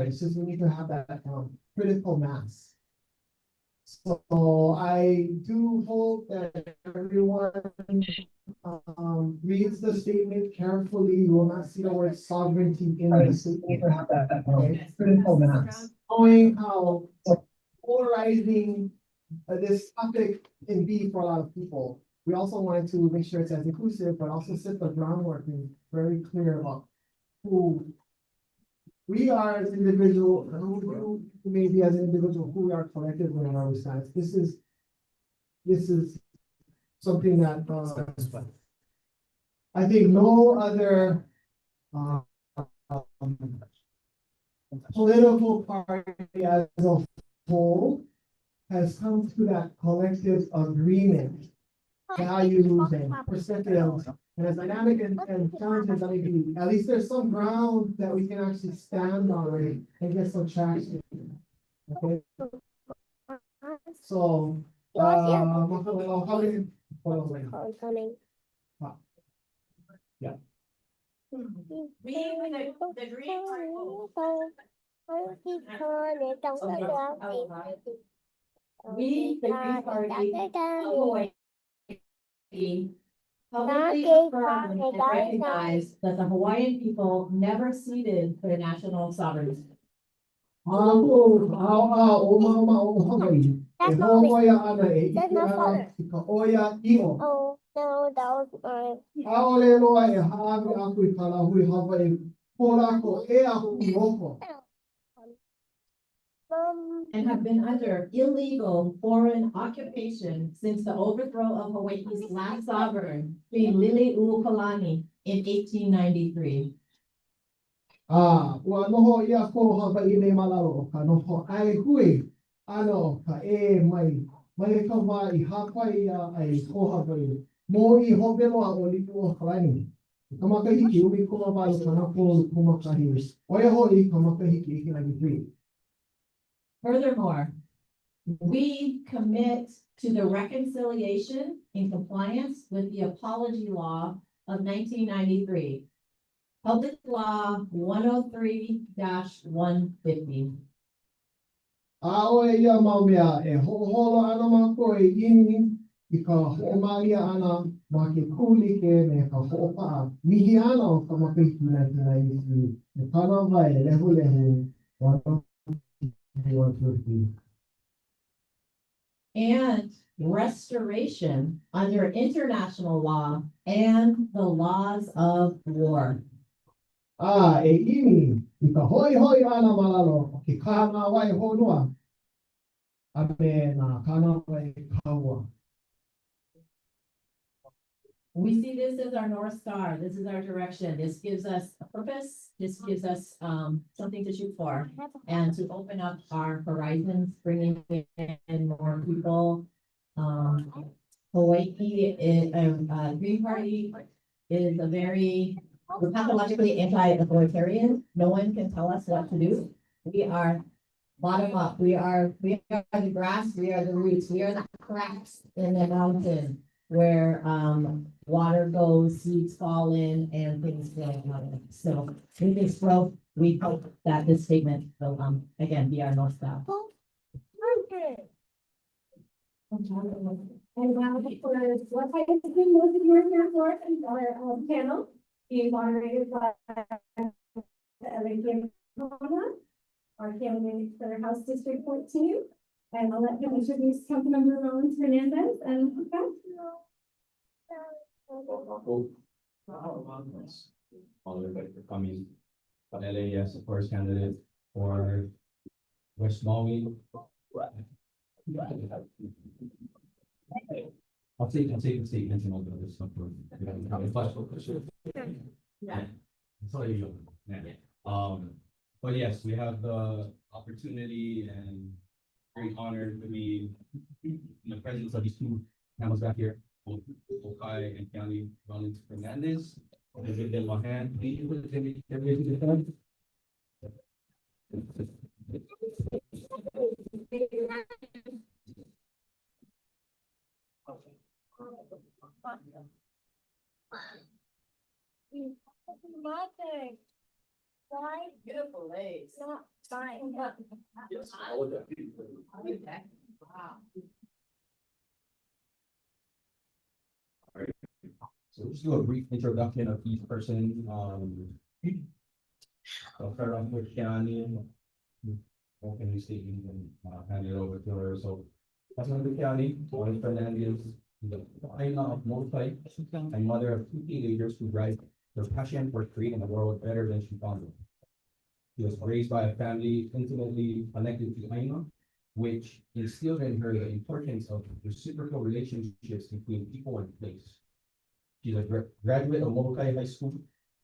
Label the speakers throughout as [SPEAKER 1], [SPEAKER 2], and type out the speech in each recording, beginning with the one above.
[SPEAKER 1] It's just we need to have that critical mass. So I do hope that everyone reads the statement carefully. You will not see the word sovereignty in the statement. Okay? Critical mass. Knowing how polarizing this topic can be for a lot of people. We also wanted to make sure it's as inclusive, but also set the groundwork and very clear about who we are as individuals, who maybe as an individual, who we are collectively on our sides. This is something that I think no other political party as a whole has come to that collective agreement, values and perspectives, and as dynamic and challenging as that may be, at least there's some ground that we can actually stand on and get some traction. Okay. So yeah.
[SPEAKER 2] We, the Green Party of Hawaii, publicly affirm and recognize that the Hawaiian people never ceded their national sovereignty.
[SPEAKER 1] That's not
[SPEAKER 3] Oh, no, that was mine.
[SPEAKER 2] And have been under illegal foreign occupation since the overthrow of Hawaii's last sovereign, Queen Liliuokalani, in 1893.
[SPEAKER 1] Ua noho ia ko Hawai'i nei malalo ka noho ai hui ano ka mai ka wā I hapai ia ai ko Hawai'i mo I hopelo a o liku o kalani. Ka makahiki umi kuma wai ka nako kumakahi. Oia hoi ka makahiki 1893.
[SPEAKER 2] Furthermore, we commit to the reconciliation in compliance with the apology law of 1993. Public Law 103-150.
[SPEAKER 1] Aoe ia mau mea e hoholo ana mako e ini I ka ho'omalia ana ma ke kulike me ka ho'opaa. Mihi ana o ka makahiki 1993. E kana vai lehu 103-150.
[SPEAKER 2] And restoration under international law and the laws of war.
[SPEAKER 1] E ini I ka hoi ana malalo o ke kāna wai honua a me nā kāna wai kaua.
[SPEAKER 2] We see this as our North Star. This is our direction. This gives us a purpose. This gives us something to shoot for and to open up our horizons, bringing in more people. Hawaii, Green Party is a very, we're pathologically anti-authoritarian. No one can tell us what to do. We are bottom up. We are the grass. We are the roots. We are the cracks in the mountain where water goes, seeds fall in, and things grow out of it. So with this growth, we hope that this statement will again be our North Star.
[SPEAKER 4] And now for what I have been most of your here for our panel being moderated by Ellen our candidate for House District 14. And I'll let him introduce Councilmember Rollins Hernandez and
[SPEAKER 5] all everybody for coming. LAS, of course, candidate for West Maui. I'll take the statements and all the other stuff.
[SPEAKER 2] Yeah.
[SPEAKER 5] Sorry, but yes, we have the opportunity and great honor to be in the presence of these two panels back here, both Okai and County Rollins Fernandez. I'll give them a hand.
[SPEAKER 3] Nothing. Why?
[SPEAKER 2] Beautiful lace.
[SPEAKER 3] Not fine.
[SPEAKER 5] Yes, all of that. So just do a brief introduction of each person. I'll start off with Kiani. Open the statement and hand it over to her. So that's not the Kiani, Juan Fernandez, the Aina of Molokai, and mother of two teenagers who drive their passion for creating a world better than she found it. She was raised by a family intimately connected to Aina, which instilled in her the importance of reciprocal relationships between people and place. She's a graduate of Molokai High School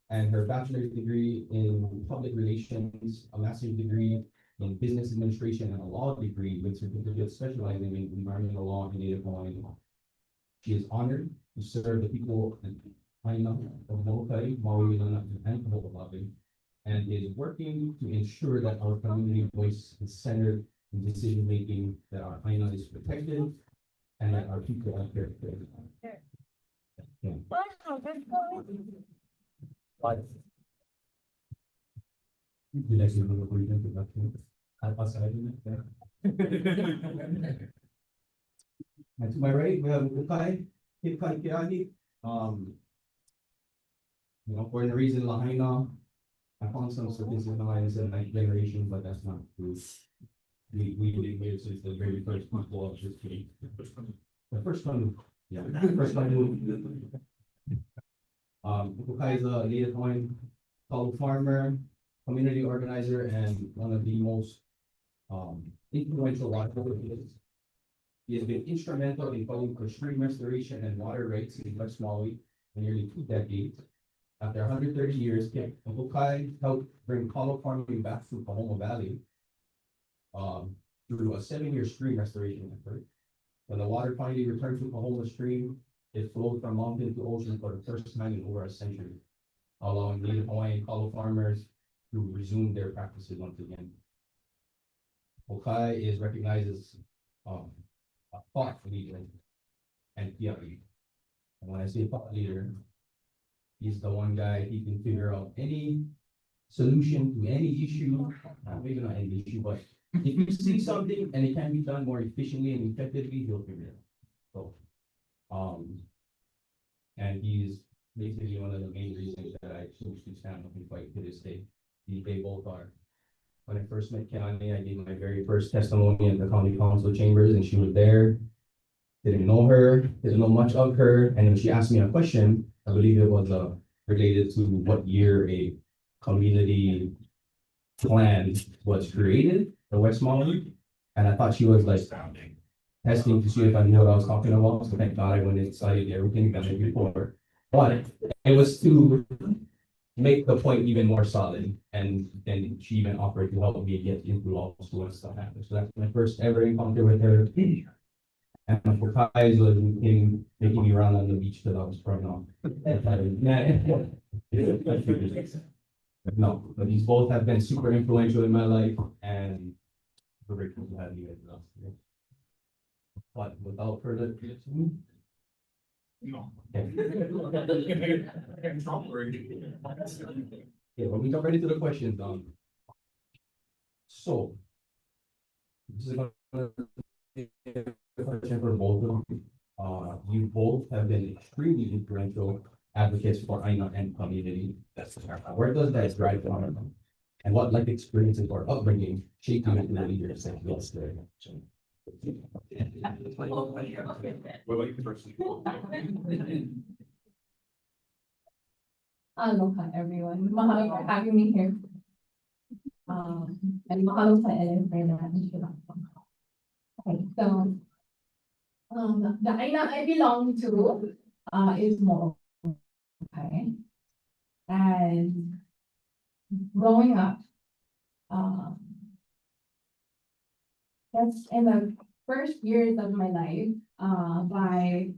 [SPEAKER 5] and her bachelor's degree in public relations, a master's degree in business administration, and a law degree with certificates specializing in environmental law and native Hawaiian law. She is honored to serve the people of Aina of Molokai, Maui, and Ho'olawe, and is working to ensure that our community voice is centered in decision making, that our Aina is protected, and that our people are cared for. But you guys remember what you think about it? Outside of it. And to my right, we have Ukai, Hikai Kiani. For the reason Lahaina, I found some surfaces in Hawaiians in the ninth generation, but that's not true. We didn't hear since the very first people of this city. The first one, yeah, the first one. Ukai is a native Hawaiian cow farmer, community organizer, and one of the most influential water leaders. He has been instrumental in fighting for stream restoration and water rights in West Maui for nearly 2 decades. After 130 years, Ukai helped bring kalo farming back to Kahoma Valley through a 7-year stream restoration effort. When the water finally returned to Kahoma Stream, it flowed from mountain to ocean for the first time in over a century, allowing native Hawaiian kalo farmers to resume their practices once again. Ukai is recognized as a thought leader and pia'i. And when I say thought leader, he's the one guy he can figure out any solution to any issue, maybe not any issue, but if you see something and it can be done more efficiently and effectively, he'll figure it out. So, and he's basically one of the main reasons that I choose to stand up and fight to this day. They both are. When I first met Kiani, I gave my very first testimony in the county council chambers, and she was there. Didn't know her, didn't know much of her, and when she asked me a question, I believe it was related to what year a community plan was created for West Maui, and I thought she was like testing to see if I knew what I was talking about. So thank God I went and studied everything that I did before, but it was to make the point even more solid, and then she even offered to help me get into law school and stuff like that. So that's my first ever encounter with her. And for Kai's was making me run on the beach till I was thrown off. No, but these both have been super influential in my life, and we're grateful to have you guys with us today. But without further ado, yeah, when we jump right into the questions, so this is gonna be a question for both of you. You both have been extremely influential advocates for Aina and community. Where does that drive from? And what life experiences or upbringing shaped you into the leaders that you are today? What about you first?
[SPEAKER 6] Aloha, everyone. Mahalo for having me here. And mahalo sa Ellen for that introduction. Okay, so the Aina I belong to is Molokai. Okay. And growing up, that's in the first years of my life, by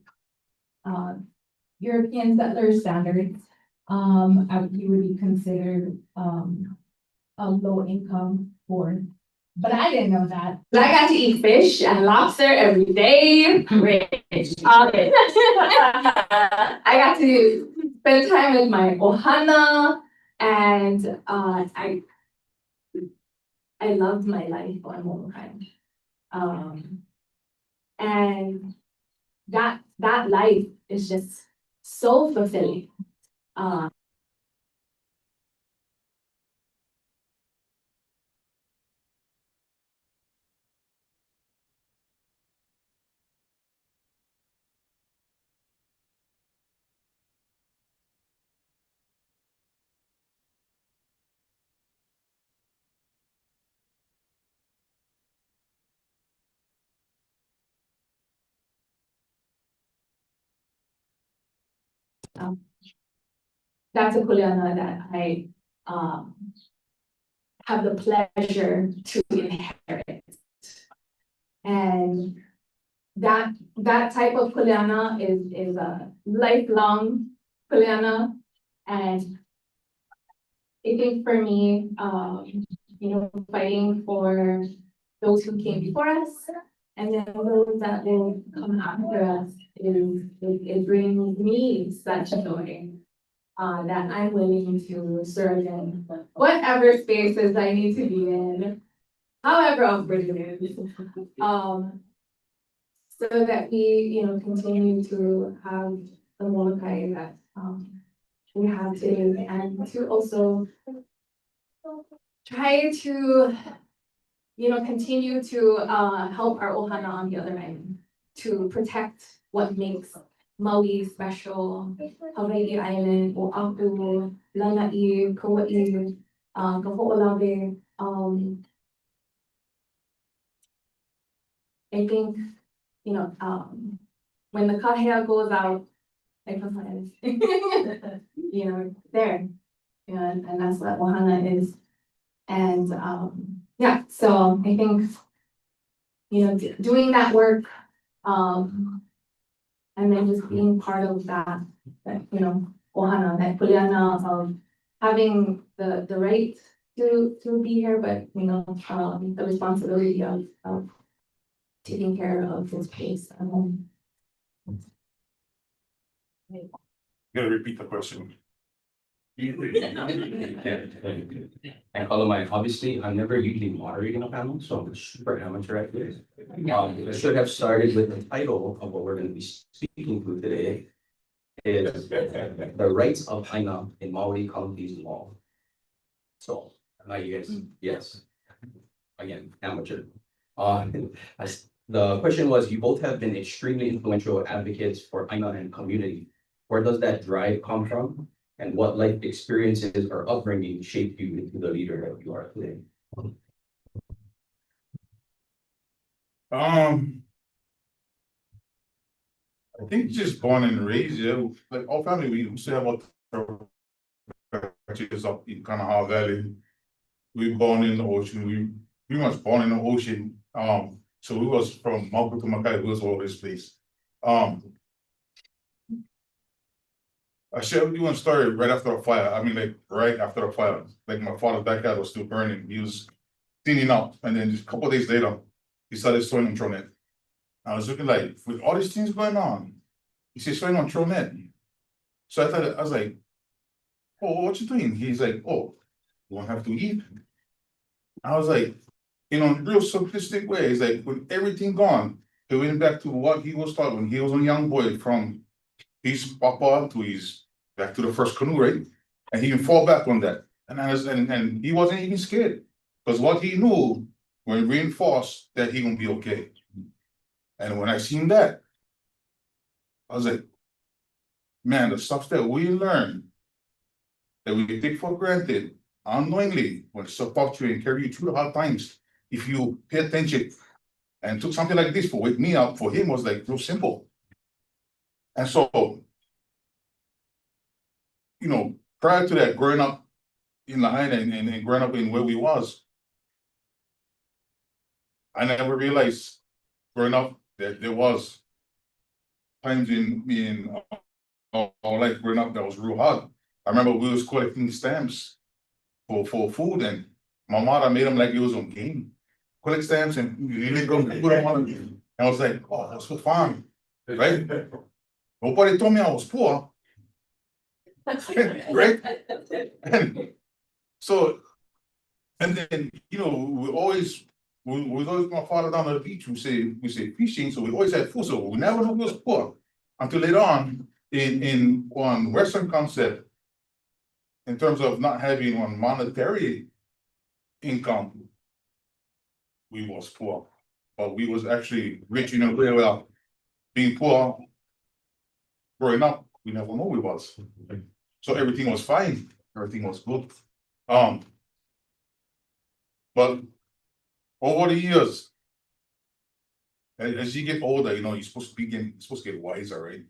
[SPEAKER 6] European settler standards, you would be considered a low income born. But I didn't know that. I got to eat fish and lobster every day. Rich. I got to spend time with my ohana, and I loved my life on Molokai. And that life is just so fulfilling. That's a kuleana that I have the pleasure to inherit. And that type of kuleana is a lifelong kuleana. And I think for me, fighting for those who came before us and then those that will come after us it brings me such joy. That I'm willing to serve in whatever spaces I need to be in, however upbringing is. So that we, continue to have the Molokai that we have today, and to also try to, continue to help our ohana on the other end, to protect what makes Maui special, Hawai'i Island, Oahu, Lanai, Kauai, Kaho'olawe. I think, when the kahea goes out, like sometimes, there. And that's what ohana is. And yeah, so I think, doing that work, and then just being part of that ohana, that kuleana of having the right to be here, but the responsibility of taking care of this place.
[SPEAKER 7] Gotta repeat the question.
[SPEAKER 5] And obviously, I'm never usually moderating a panel, so I'm super amateur at this. I should have started with the title of what we're gonna be speaking to today. Is the rights of Aina in Maori Counties law. So, you guys, yes. Again, amateur. The question was, you both have been extremely influential advocates for Aina and community. Where does that drive come from? And what life experiences or upbringing shaped you into the leader that you are today?
[SPEAKER 7] I think just born and raised, like our family, we used to have about up in Kanaha Valley. We born in the ocean. We pretty much born in the ocean. So we was from Mauku to Makai, we was all this place. I shared with you one story right after the fire. I mean, like right after the fire, like my father's backyard was still burning. He was cleaning up, and then just a couple of days later, he started sewing on Tronet. I was looking like, with all these things going on, he said sewing on Tronet. So I was like, oh, what you doing? He's like, oh, you won't have to eat. I was like, in a real simplistic way, it's like with everything gone, he went back to what he was taught when he was a young boy, from his papa to his back to the first canoe, right? And he can fall back on that. And he wasn't even scared. Because what he knew when reinforced that he gonna be okay. And when I seen that, I was like, man, the stuff that we learn that we take for granted unknowingly will support you and carry you through the hard times if you pay attention. And took something like this for wake me up, for him was like real simple. And so, prior to that, growing up in Lahaina and growing up in where we was, I never realized growing up that there was times in our life growing up that was real hard. I remember we was collecting stamps for food, and my mother made them like it was on game. Collect stamps and really go put them on. And I was like, oh, that's for fun, right? Nobody told me I was poor. Right? And so And then, we always, my father down at the beach, we say fishing, so we always had food, so we never knew we was poor. Until later on, on Western concept, in terms of not having one monetary income, we was poor. But we was actually rich in a way where being poor, growing up, we never know we was. So everything was fine, everything was good. But over the years, as you get older, you're supposed to get wiser, right?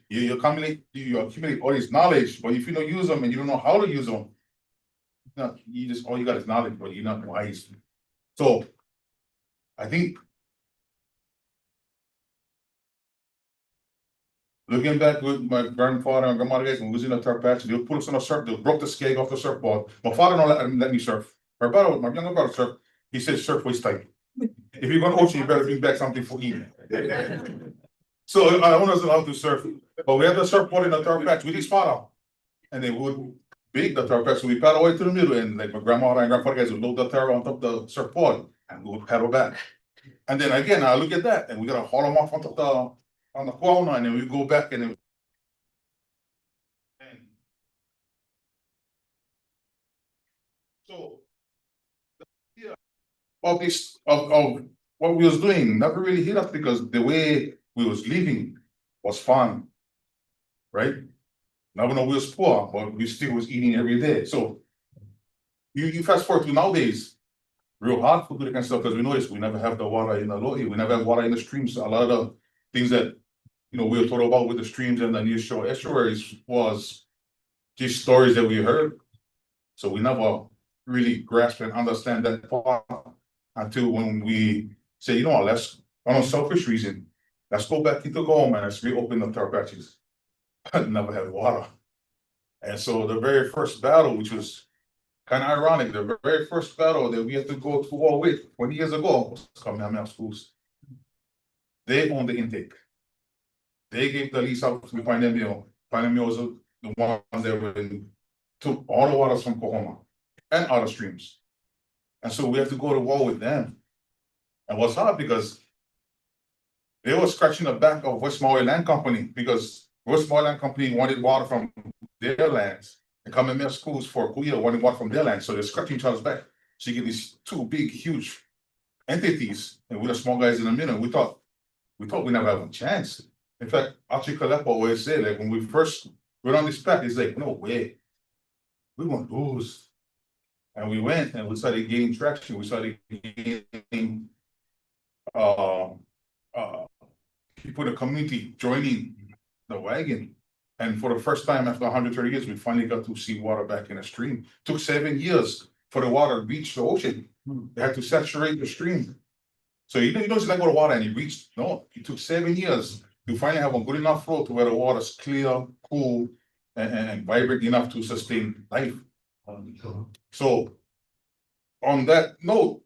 [SPEAKER 7] You accumulate all this knowledge, but if you don't use them and you don't know how to use them, all you got is knowledge, but you're not wise. So I think looking back with my grandfather and grandmother guys, when we was in the turf patch, they'll put us on a surf, they'll broke the skeg off the surfboard. My father don't let me surf. My younger brother surf, he said surf waist time. If you're going to ocean, you better bring back something for eating. So I want us to know how to surf, but we had the surfboard in the turf patch with his father. And they would big the turf patch, so we paddle away to the middle, and like my grandmother and grandfather guys would load the turf on top of the surfboard, and we would paddle back. And then again, I look at that, and we gotta haul them off on the corner, and then we go back and then. So. Yeah. Of this, of what we was doing, never really hit us because the way we was living was fun. Right? Now we know we was poor, but we still was eating every day. So. You fast forward to nowadays, real hard for good kind of stuff, because we notice we never have the water in the Lo'i, we never have water in the streams. A lot of the things that we were told about with the streams and the near shore estuaries was just stories that we heard. So we never really grasp and understand that part until when we say, let's, on a selfish reason, let's go back into Goma and let's reopen the turf patches. Never had water. And so the very first battle, which was kind of ironic, the very first battle that we had to go to war with 20 years ago was Kamehameha schools. They owned the intake. They gave the lease out to Pioneer Mill. Pioneer Mill was the ones that took all the waters from Kohoma and other streams. And so we have to go to war with them. And what's hard because they were scratching the back of West Maui Land Company, because West Maui Land Company wanted water from their lands. And Kamehameha schools for Kuya wanted water from their land. So they're scratching each other's back. So you get these two big, huge entities, and we're the small guys in the middle. We thought we never have a chance. In fact, Archie Kalepa always said, like, when we first went on this path, he's like, no way, we won't lose. And we went and we started gaining traction. We started gaining people in the community joining the wagon. And for the first time after 130 years, we finally got to see water back in the stream. It took 7 years for the water to reach the ocean. They had to saturate the stream. So you don't just let go of water and it reached. No, it took 7 years to finally have a good enough flow to where the water's clear, cool, and vibrant enough to sustain life. So on that note,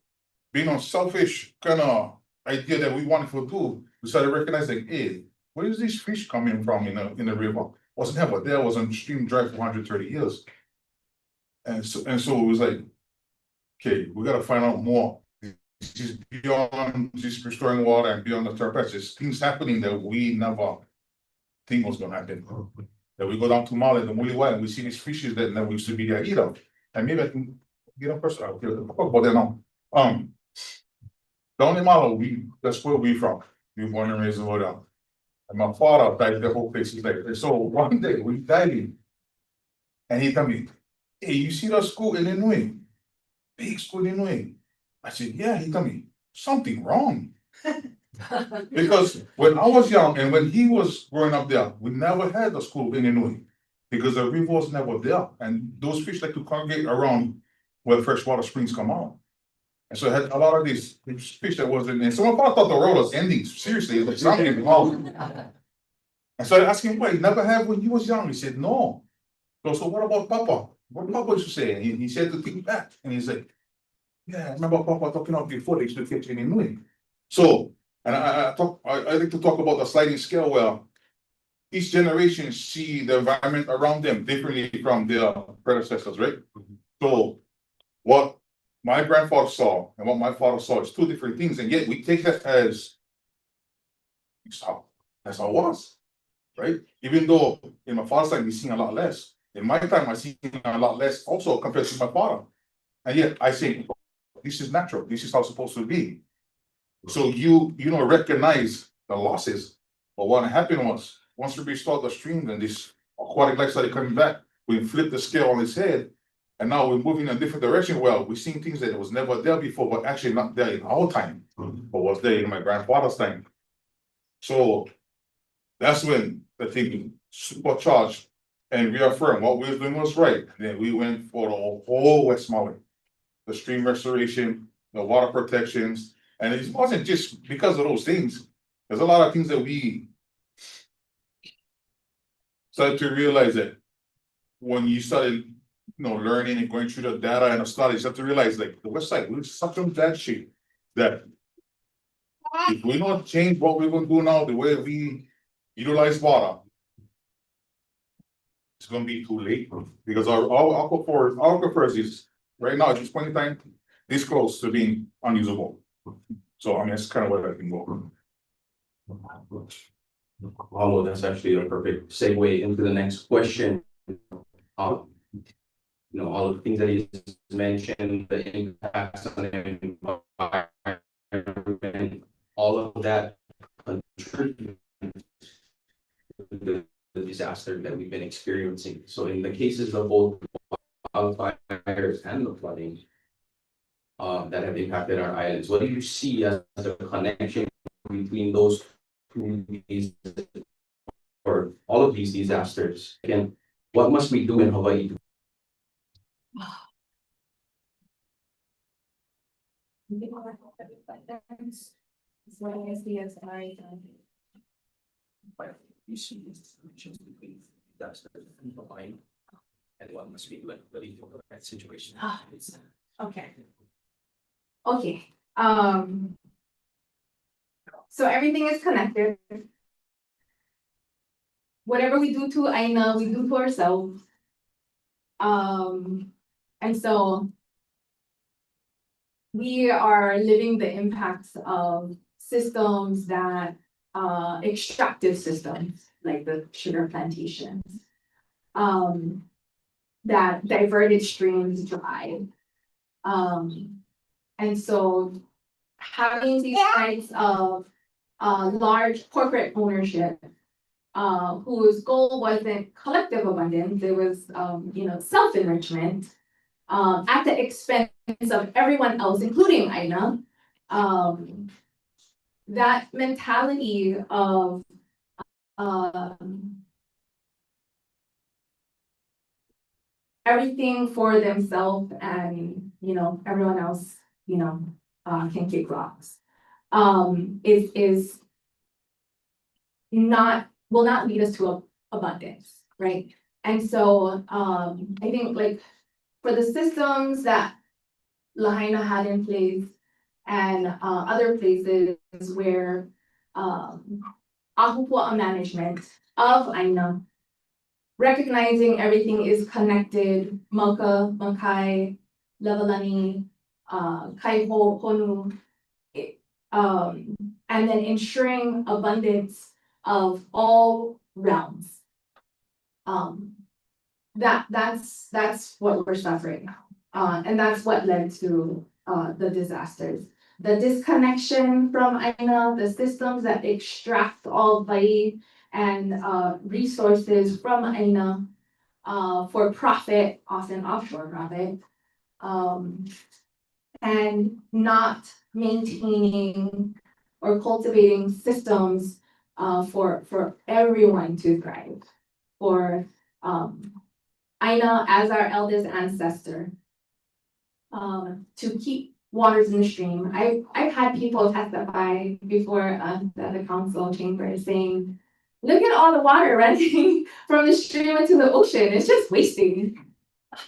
[SPEAKER 7] being unselfish kind of idea that we wanted to do, we started recognizing, hey, where is this fish coming from in the river? Wasn't ever there, was on stream dry for 130 years. And so it was like, okay, we gotta find out more. This is beyond just restoring water and beyond the turf patches. Things happening that we never think was gonna happen. That we go down to Mali, the Muliwai, and we see these fishes that never used to be there either. And maybe I can get a person out here to talk about that now. Down in Mali, that's where we from. We were born and raised over there. And my father died the whole place is there. So one day we diving, and he told me, hey, you see that school in Illinois? Big school in Illinois. I said, yeah. He told me, something wrong. Because when I was young and when he was growing up there, we never had a school in Illinois because the river was never there. And those fish like to congregate around where freshwater springs come out. And so I had a lot of these fish that wasn't there. So my father thought the road was ending. Seriously, it was something wrong. And so I asked him, why, you never had when he was young? He said, no. So what about Papa? What did Papa used to say? And he said to think back. And he's like, yeah, I remember Papa talking about before they used to catch in Illinois. So, and I like to talk about the sliding scale where each generation see the environment around them differently from their predecessors, right? So what my grandfather saw and what my father saw is two different things, and yet we take that as that's how it was, right? Even though in my father's time we seen a lot less, in my time I seen a lot less also compared to my father. And yet I say, this is natural, this is how it's supposed to be. So you recognize the losses, but what happened was, once we restored the stream and this aquatic life started coming back, we flipped the scale on its head, and now we're moving in a different direction. Well, we're seeing things that was never there before, but actually not there in our time, but was there in my grandfather's time. So that's when the thing supercharged and reaffirmed what we were doing was right. Then we went for the whole West Maui, the stream restoration, the water protections, and it wasn't just because of those things. There's a lot of things that we started to realize that when you started, learning and going through the data and the studies, you have to realize like the West Side, we're such a bad shape that if we don't change what we're gonna do now, the way we utilize water, it's gonna be too late because our aquifers is right now at this point in time this close to being unusable. So I mean that's kind of where I can go.
[SPEAKER 5] Paulo, that's actually a perfect segue into the next question. All of the things that you just mentioned, the impacts on the environment, all of that contribute to the disaster that we've been experiencing. So in the cases of both wildfires and the flooding that have impacted our islands, what do you see as a connection between those two or all of these disasters? Again, what must we do in Hawaii?
[SPEAKER 4] As long as the SI.
[SPEAKER 5] You see these connections between disasters and Hawaii, and what must be ready for that situation?
[SPEAKER 6] Okay. Okay, so everything is connected. Whatever we do to Aina, we do to ourselves. And so we are living the impacts of systems that, extractive systems, like the sugar plantations, that diverted streams dry. And so having these kinds of large corporate ownership, whose goal wasn't collective abundance, it was self-enrichment, at the expense of everyone else, including Aina. That mentality of everything for themselves and everyone else can kick rocks, is not will not lead us to abundance, right? And so I think like for the systems that Lahaina had in place and other places where ahupua management of Aina, recognizing everything is connected, Maka, Makai, Levelani, Kaiho, Honu, and then ensuring abundance of all realms. That's what we're suffering now. And that's what led to the disasters. The disconnection from Aina, the systems that extract all Hawaii and resources from Aina for profit, often offshore profit, and not maintaining or cultivating systems for everyone to thrive, for Aina as our eldest ancestor, to keep waters in the stream. I've had people testify before the council chamber saying, look at all the water running from the stream into the ocean, it's just wasting.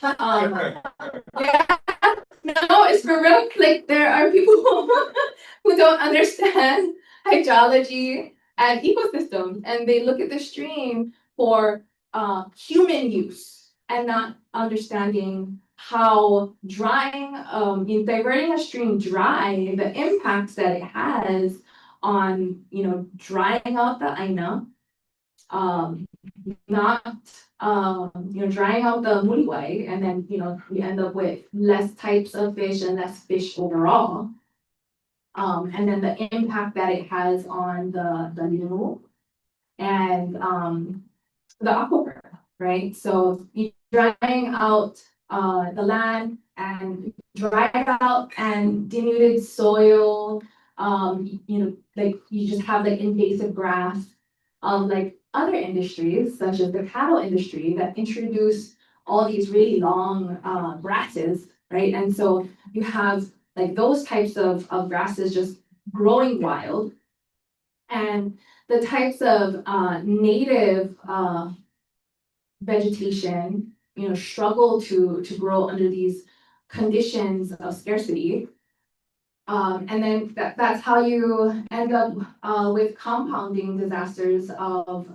[SPEAKER 6] Yeah, no, it's for real. Like there are people who don't understand hydrology and ecosystems, and they look at the stream for human use and not understanding how drying, in diverting a stream dry, the impacts that it has on, drying out the aina, not, drying out the muliwai, and then, we end up with less types of fish and less fish overall. And then the impact that it has on the limu and, the aquifer, right? So you drying out, the land and dried out and denuded soil, like you just have like invasive grass. Like other industries, such as the cattle industry, that introduce all these really long grasses, right? And so you have like those types of grasses just growing wild. And the types of native vegetation, struggle to grow under these conditions of scarcity. And then that's how you end up with compounding disasters of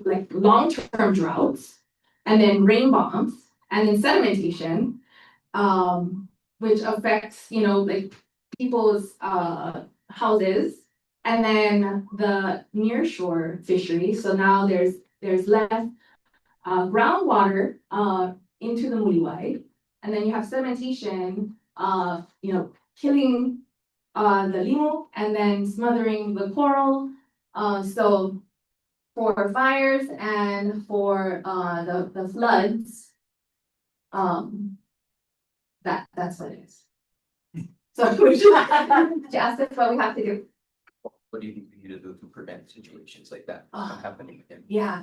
[SPEAKER 6] like long-term droughts, and then rain bombs, and then sedimentation, which affects, like people's houses, and then the nearshore fishery. So now there's less groundwater into the muliwai, and then you have sedimentation, killing the limu and then smothering the coral. So for fires and for the floods, that's what it is. So just that's what we have to do.
[SPEAKER 8] What do you think we need to do to prevent situations like that from happening again?
[SPEAKER 6] Yeah.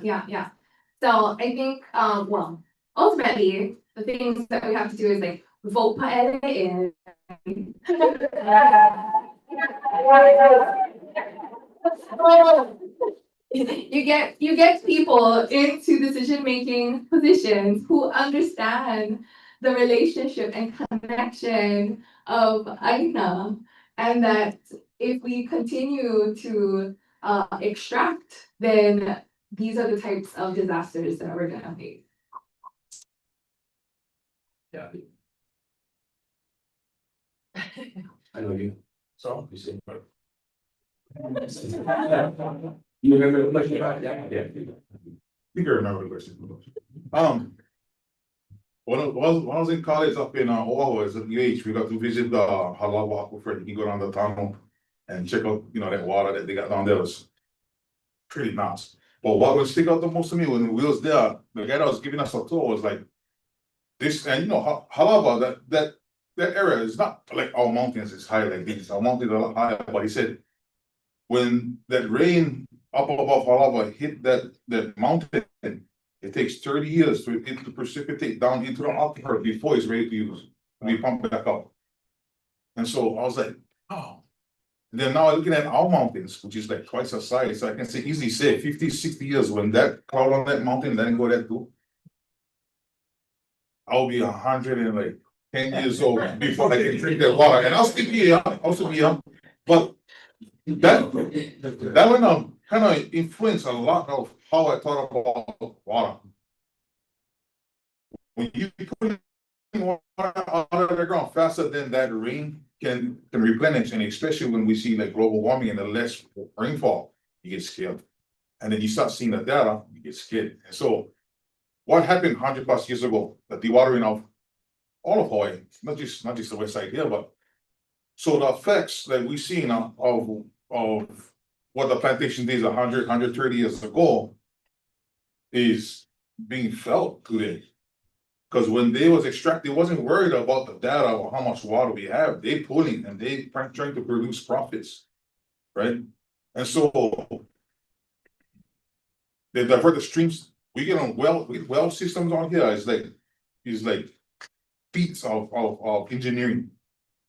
[SPEAKER 6] So I think, well, ultimately, the things that we have to do is like vote paele in. You get people into decision-making positions who understand the relationship and connection of aina, and that if we continue to extract, then these are the types of disasters that we're gonna face.
[SPEAKER 8] Yeah.
[SPEAKER 5] I know you.
[SPEAKER 8] So,
[SPEAKER 5] You said, but
[SPEAKER 7] You
[SPEAKER 5] remember the question? Yeah.
[SPEAKER 7] think I remember the question. When I was in college up in Oahu, as at UH, we got to visit the Halawa Aquifer. You can go down the tunnel and check out, that water that they got down there. It was pretty nice. But what would stick out the most to me when we was there, the guy that was giving us a tour was like this, and Halawa, that area is not like our mountains is high like this. Our mountains are a lot higher, but he said when that rain up above Halawa hit that mountain, it takes 30 years for it to precipitate down into the aquifer before it's ready to use, to be pumped back up. And so I was like, oh. And then now looking at our mountains, which is like twice the size, so I can say easily say 50, 60 years when that cloud on that mountain doesn't go that too. I'll be 110 years old before I can drink that water. And I'll still be young, but that one kind of influenced a lot of how I thought about water. When you put water out of the ground faster than that rain can replenish, and especially when we see like global warming and the less rainfall, you get scared. And then you start seeing the data, you get scared. And so what happened 100+ years ago, the dewatering of all of Hawaii, not just the west side here, but so the effects that we see now of what the plantation did 100, 130 years ago is being felt today. Because when they was extracted, they wasn't worried about the data or how much water we have. They pulling and they trying to produce profits, right? And so they divert the streams. We get on well systems on here is like feats of engineering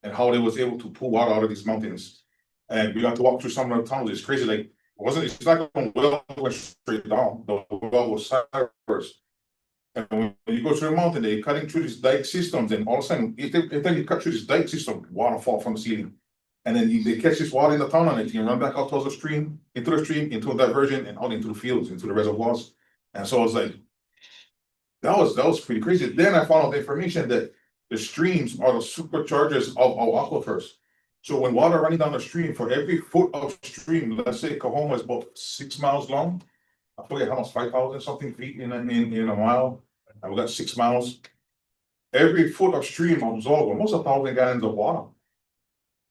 [SPEAKER 7] and how they was able to pull water out of these mountains. And we got to walk through some of the tunnels. It's crazy. Like it's not going well went straight down. The well was sideways. And when you go through the mountain, they're cutting through these dike systems, and all of a sudden, if you cut through this dike system, water fall from the ceiling. And then they catch this water in the tunnel, and it can run back out towards the stream, into a diversion, and out into the fields, into the reservoirs. And so it's like, that was pretty crazy. Then I found out the information that the streams are the superchargers of our aquifers. So when water running down the stream, for every foot of stream, let's say Kahoma is about 6 miles long. I forget how much, 5,000 something feet in a mile. And we got 6 miles. Every foot of stream absorbs almost 1,000 gallons of water.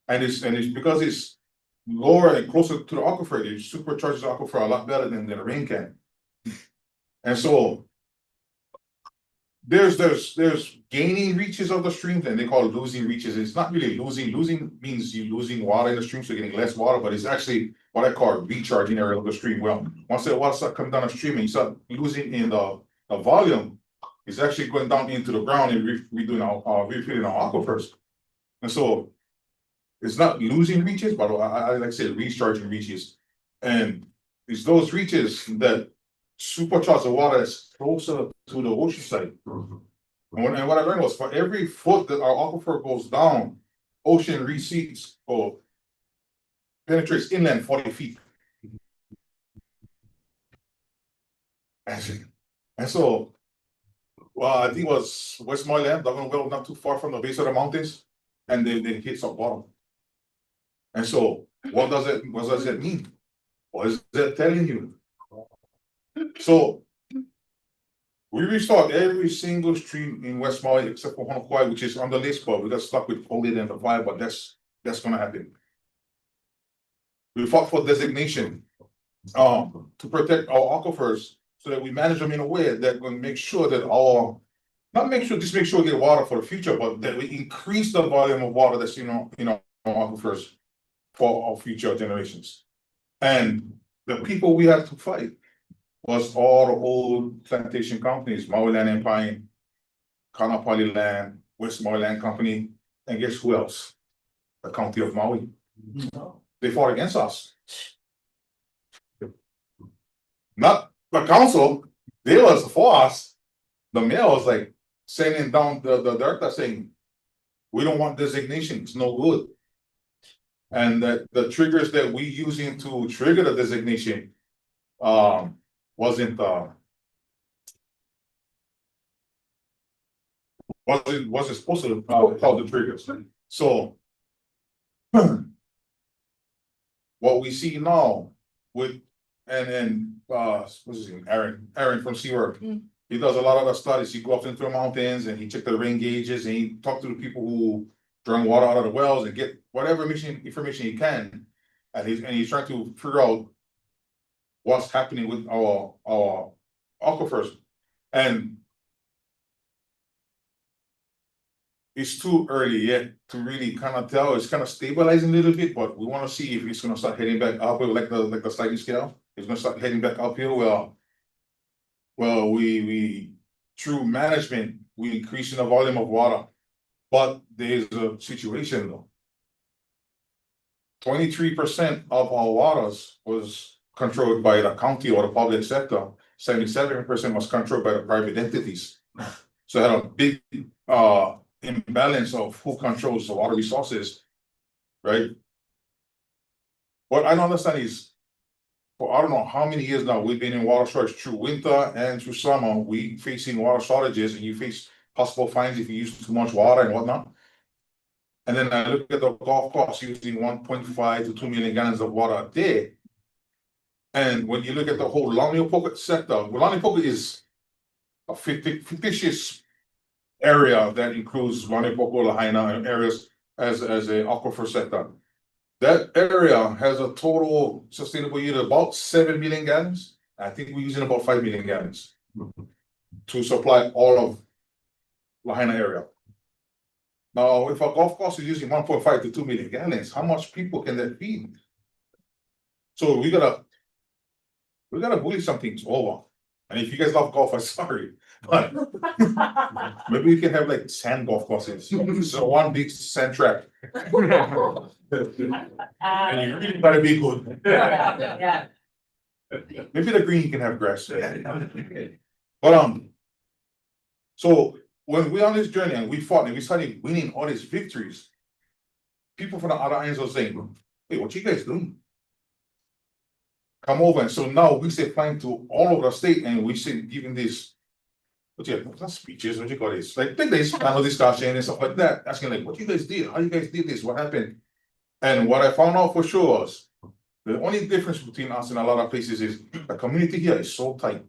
[SPEAKER 7] And it's because it's lower and closer to the aquifer, it supercharges the aquifer a lot better than the rain can. And so there's gaining reaches of the streams, and they call it losing reaches. It's not really losing. Losing means you losing water in the stream, so you're getting less water, but it's actually what I call recharging area of the stream. Well, once the water starts coming down the stream and you start losing in the volume, it's actually going down into the ground and refilling our aquifers. And so it's not losing reaches, but I like to say recharging reaches. And it's those reaches that supercharge the water that's closer to the ocean side. And what I learned was for every foot that our aquifer goes down, ocean recedes or penetrates inland 40 feet. And so, well, I think it was Westmoreland, well, not too far from the base of the mountains, and they hit some bottom. And so, what does it mean? What is that telling you? So, we restored every single stream in West Maui except for Hawaii, which is on the list, but we got stuck with COVID and the fire, but that's gonna happen. We fought for designation to protect our aquifers so that we manage them in a way that will make sure that just make sure we get water for the future, but that we increase the volume of water that's in our aquifers for our future generations. And the people we had to fight was all the old plantation companies, Maui Land and Pine, Kanapali Land, West Maui Land Company, and guess who else? The County of Maui. They fought against us. Not the council, they was for us. The mayor was like sending down the director saying, we don't want designation, it's no good. And that the triggers that we using to trigger the designation wasn't supposed to call the triggers. So what we see now with what's his name? Aaron from SeaWorld. He does a lot of the studies. He goes up into the mountains and he checked the rain gauges and he talked to the people who drawing water out of the wells and get whatever information he can. And he's trying to figure out what's happening with our aquifers. And it's too early yet to really kind of tell. It's kind of stabilizing a little bit, but we want to see if it's going to start heading back uphill like the sliding scale. It's going to start heading back uphill. Well, we through management, we increasing the volume of water, but there's a situation though. 23% of our waters was controlled by the county or the public sector. 77% was controlled by the private entities. So it had a big imbalance of who controls the water resources, right? What I don't understand is, for I don't know how many years now we've been in water shortage through winter and through summer, we facing water shortages, and you face possible fines if you use too much water and whatnot. And then I look at the golf course using 1.5 to 2 million gallons of water a day. And when you look at the whole Launipoka sector, Launipoka is a fictitious area that includes Launipoka, Lahaina, and areas as a aquifer sector. That area has a total sustainable yield of about 7 million gallons. I think we're using about 5 million gallons to supply all of Lahaina area. Now, if a golf course is using 1.5 to 2 million gallons, how much people can that feed? So we gotta bully some things over. And if you guys love golf, I'm sorry, but maybe we can have like sand golf courses. So one big sand track. And you really gotta be good.
[SPEAKER 2] Yeah.
[SPEAKER 7] Maybe the green can have grass. But so when we're on this journey and we fought and we started winning all these victories, people from the other islands were saying, hey, what you guys doing? Come over. And so now we say flying to all over the state and we say giving this what you, not speeches, what you call this, like this panel discussion and stuff like that, asking like, what you guys did, how you guys did this, what happened? And what I found out for sure was, the only difference between us and a lot of places is the community here is so tight.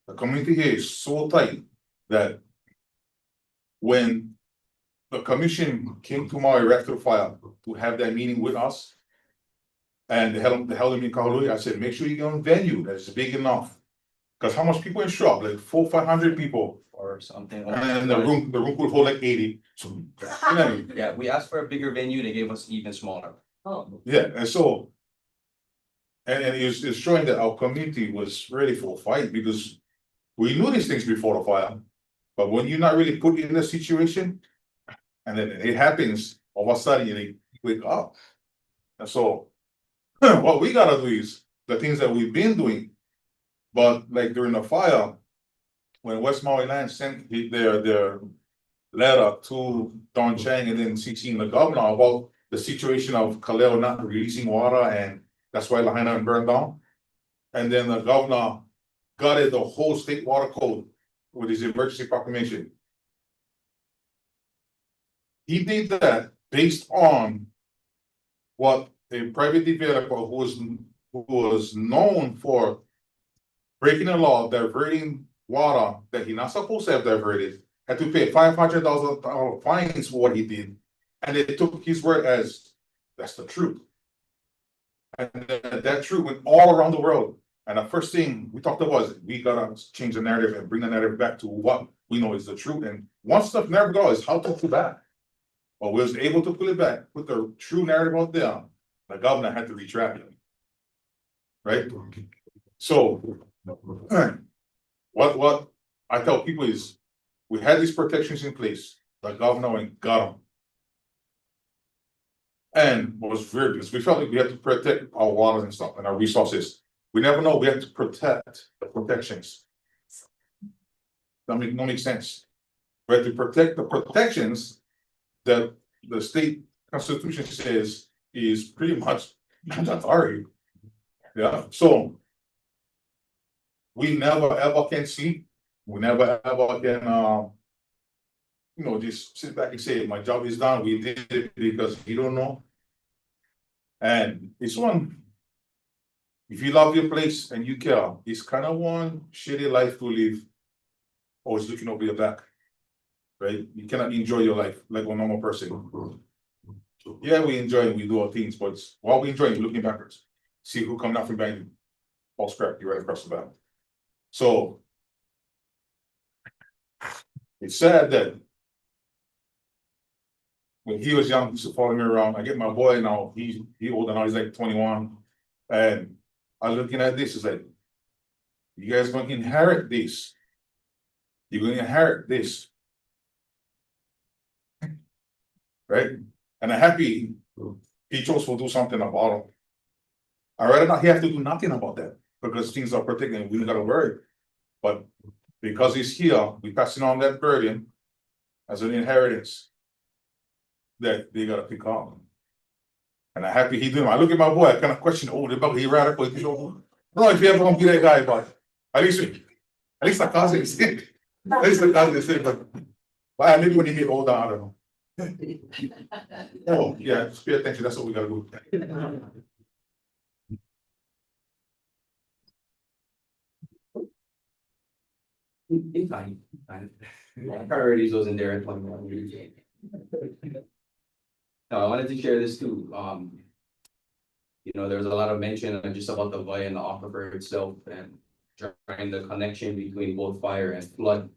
[SPEAKER 7] The community here is so tight that when the commission came to Maui right after the fire to have that meeting with us, and they held me in Kahului, I said, make sure you get on venue that's big enough. Cause how much people in show up, like 400-500 people,
[SPEAKER 8] Or something.
[SPEAKER 7] and the room could hold like 80, so, you know what I mean?
[SPEAKER 8] Yeah, we asked for a bigger venue, they gave us even smaller.
[SPEAKER 2] Oh,
[SPEAKER 7] Yeah, and so. And it's showing that our community was ready for a fight because we knew these things before the fire. But when you're not really put in the situation, and then it happens, all of a sudden you wake up. And so what we gotta do is the things that we've been doing. But like during the fire, when West Maui Land sent their letter to Don Chang and then CCing the governor about the situation of Kaleo not releasing water, and that's why Lahaina burned down. And then the governor gutted the whole state water code with his emergency proclamation. He did that based on what a private developer who was known for breaking the law, diverting water that he not supposed to have diverted, had to pay $500,000 fines for what he did. And they took his word as, that's the truth. And that truth went all around the world. And the first thing we talked about is we gotta change the narrative and bring the narrative back to what we know is the truth. And one stuff never goes is how to pull back. But we was able to pull it back, put the true narrative out there. The governor had to retract it. Right? So what I tell people is we had these protections in place. The governor went and got them. And what was very because we felt like we had to protect our waters and stuff and our resources. We never know we have to protect the protections. That makes sense. We have to protect the protections that the state constitution says is pretty much authority. Yeah, so we never ever can see, we never ever can just sit back and say my job is done, we did it, because you don't know. And this one, if you love your place and you care, it's kind of one shitty life to live, always looking over your back. Right? You cannot enjoy your life like a normal person. Yeah, we enjoy and we do our things, but while we enjoy, we're looking backwards. See who come out from behind you. All scrap you right across the back. So it's sad that when he was young, he used to follow me around. I get my boy now, he older now, he's like 21. And I'm looking at this, it's like, you guys going to inherit this. You're going to inherit this. Right? And I'm happy he chose to do something about it. I'd rather not have to do nothing about that because things are protected and we don't gotta worry. But because he's here, we're passing on that burden as an inheritance that they gotta pick up. And I'm happy he did. I look at my boy, I kind of question, oh, he radical. I don't know if he ever gonna be that guy, but at least the cousin is it. At least the cousin is it, but maybe when he get older, I don't know. Oh, yeah, just pay attention, that's what we gotta do.
[SPEAKER 8] It's fine. Priorities wasn't there at 21. No, I wanted to share this too. There was a lot of mention just about the Hawai'i and the aquifer itself and trying the connection between both fire and flood.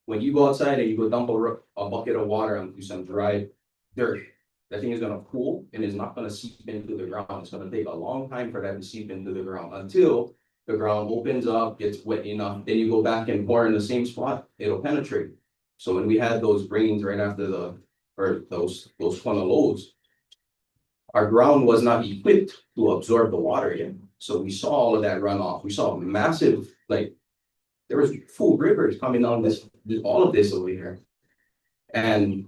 [SPEAKER 8] When you go outside and you go dump a bucket of water onto some dry dirt, that thing is gonna cool and is not gonna seep into the ground. It's gonna take a long time for that to seep into the ground until the ground opens up, gets wet enough, then you go back and pour in the same spot, it'll penetrate. So when we had those rains right after those ton of loads, our ground was not equipped to absorb the water yet. So we saw all of that runoff. We saw massive, there was full rivers coming down all of this over here. And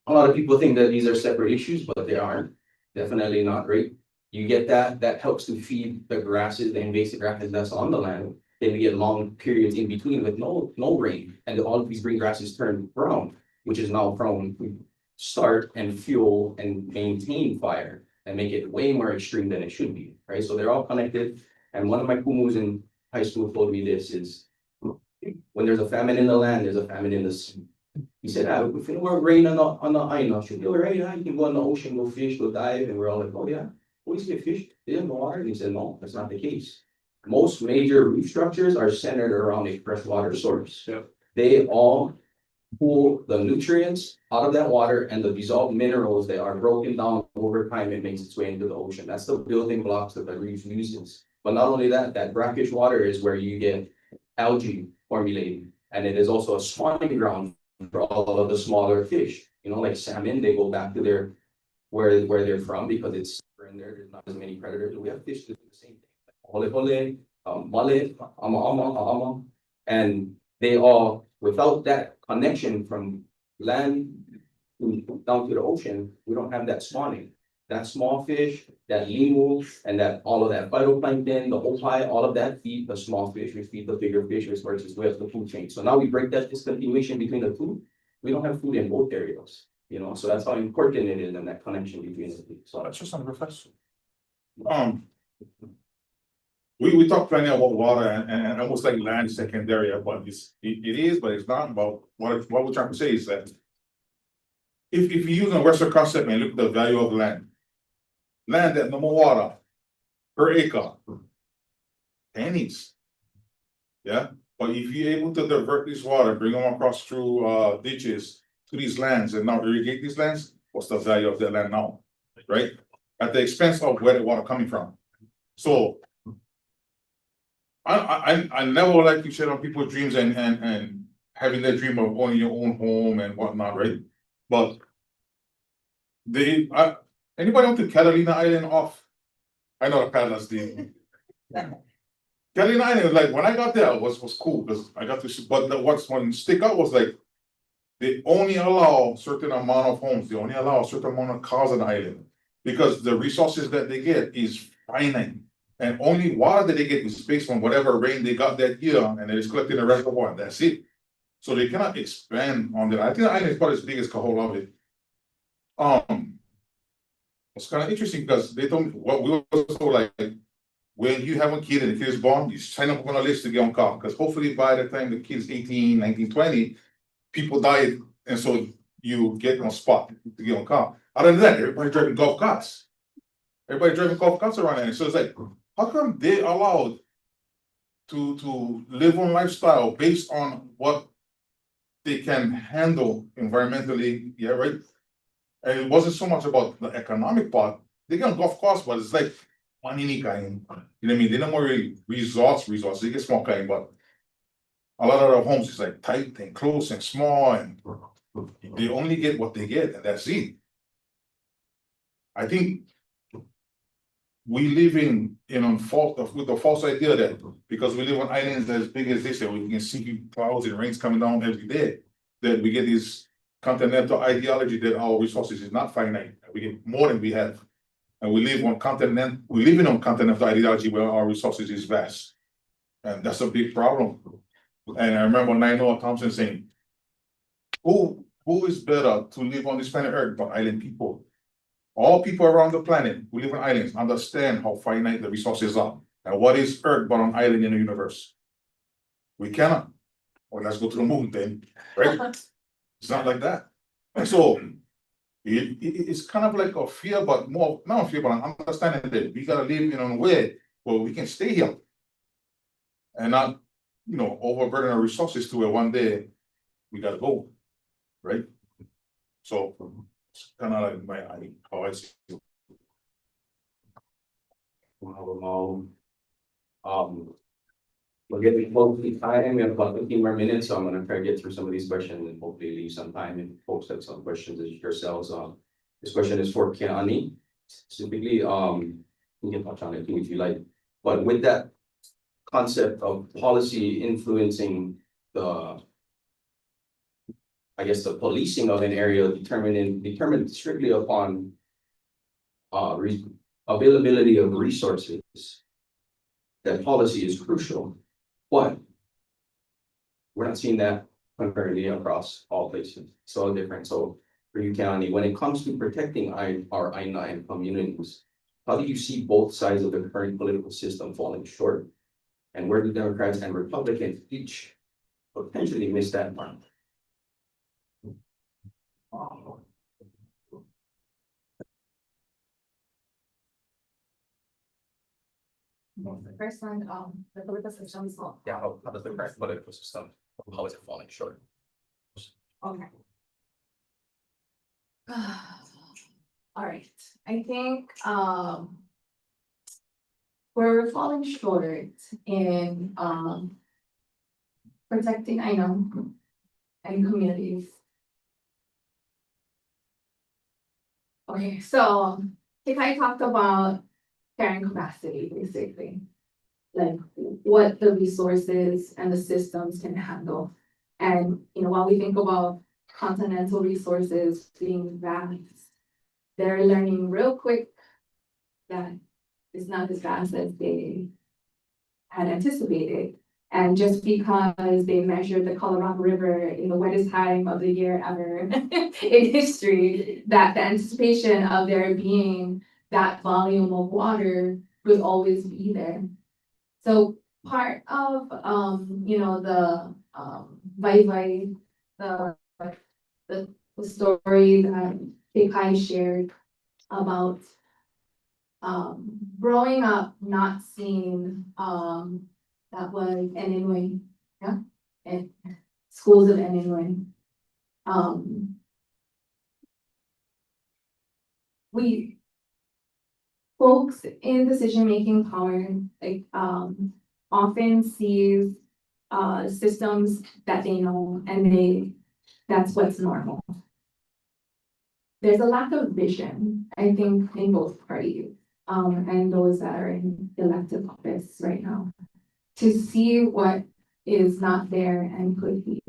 [SPEAKER 8] a lot of people think that these are separate issues, but they aren't. Definitely not, right? You get that helps to feed the grasses, the invasive grasses that's on the land. Then we get long periods in between with no rain, and all of these green grasses turn brown, which is now prone to start and fuel and maintain fire and make it way more extreme than it should be, right? So they're all connected. And one of my kumus in high school told me this is, when there's a famine in the land, there's a famine in the sea. He said, if you know rain on the island, should be all right, you can go in the ocean, go fish, go dive, and we're all like, oh yeah, always get fish, they have no water. And he said, no, that's not the case. Most major reef structures are centered around a freshwater source.
[SPEAKER 5] Yep.
[SPEAKER 8] They all pull the nutrients out of that water and the dissolved minerals that are broken down over time, it makes its way into the ocean. That's the building blocks that the reef uses. But not only that, that brackish water is where you get algae formulating. And it is also a spawning ground for all of the smaller fish. You know, like salmon, they go back to their where they're from because it's in there, there's not as many predators. We have fish that do the same thing. Male, ama. And they all, without that connection from land down to the ocean, we don't have that spawning. That small fish, that limu, and that all of that phytoplankton, the Hawai'i, all of that feed the small fish, which feed the bigger fish, which works its way up the food chain. So now we break that discontinuation between the two. We don't have food in both areas, you know, so that's how important it is and that connection between the two. So
[SPEAKER 7] That's just on professor. We talk plenty about water and almost like land secondary, but it is, but it's not. But what we're trying to say is that if you use a Western concept and look at the value of land that no more water per acre, pennies. Yeah, but if you're able to divert this water, bring them across through ditches to these lands and now irrigate these lands, what's the value of that land now? Right? At the expense of where the water coming from. So I never like to share on people's dreams and having that dream of owning your own home and whatnot, right? But anybody went to Catalina Island off? I know the paddlers did. Catalina Island, like when I got there, was cool because I got to see, but what's one stick out was like they only allow certain amount of homes, they only allow a certain amount of cars on the island because the resources that they get is finite. And only water that they get is based on whatever rain they got that year, and it's collected in a reservoir, and that's it. So they cannot expand on that. I think the island is probably as big as Kahul of it. It's kind of interesting because they told me what we were told, like when you have a kid and the kid is born, you sign up on a list to get on car. Because hopefully by the time the kid's 18, 19, 20, people die, and so you get on a spot to get on car. Other than that, everybody driving golf carts. Everybody driving golf carts around there. So it's like, how come they allowed to live on lifestyle based on what they can handle environmentally? Yeah, right. And it wasn't so much about the economic part. They get on golf carts, but it's like money kind. You know what I mean? They don't more really resorts. They get small kind, but a lot of the homes is like tight and close and small, and they only get what they get, and that's it. I think we live in with the false idea that because we live on islands as big as this, that we can see clouds and rains coming down every day, that we get this continental ideology that our resources is not finite. We get more than we have. And we live in on continental ideology where our resources is vast. And that's a big problem. And I remember Nainoa Thompson saying, who is better to live on this planet Earth but island people? All people around the planet who live on islands understand how finite the resources are. And what is Earth but an island in the universe? We cannot. Well, let's go to the moon then, right? It's not like that. And so it's kind of like a fear, but more, not a fear, but an understanding that we gotta live in a way where we can stay here and not, overburden our resources to where one day we gotta go, right? So it's kind of like how I see it.
[SPEAKER 8] We're getting close to time. We have about 15 more minutes, so I'm gonna try to get through some of these questions and hopefully leave some time and folks have some questions yourselves. This question is for Keani. Specifically, we can touch on it too if you like. But with that concept of policy influencing the policing of an area determined strictly upon availability of resources, that policy is crucial. But we're not seeing that concurrently across all places. It's all different. So for you county, when it comes to protecting our I-9 communities, how do you see both sides of the current political system falling short? And where do Democrats and Republicans each potentially miss that mark?
[SPEAKER 6] The first one, the political system is all.
[SPEAKER 8] Yeah, how does the current political system, how is it falling short?
[SPEAKER 6] Okay. All right, I think, we're falling short in, protecting, I know, and communities. Okay, so if I talked about carrying capacity, basically, like what the resources and the systems can handle. And, while we think about continental resources being vast, they're learning real quick that it's not as vast as they had anticipated. And just because they measured the Colorado River in the wettest time of the year ever in history, that the anticipation of there being that volume of water would always be there. So part of, the, Vai, the story that Kai shared about, growing up not seeing, that was Inouye, yeah, and schools of Inouye. We folks in decision-making power, like, often sees, systems that they know and that's what's normal. There's a lack of vision, I think, in both parties, and those that are in elected office right now, to see what is not there and could be,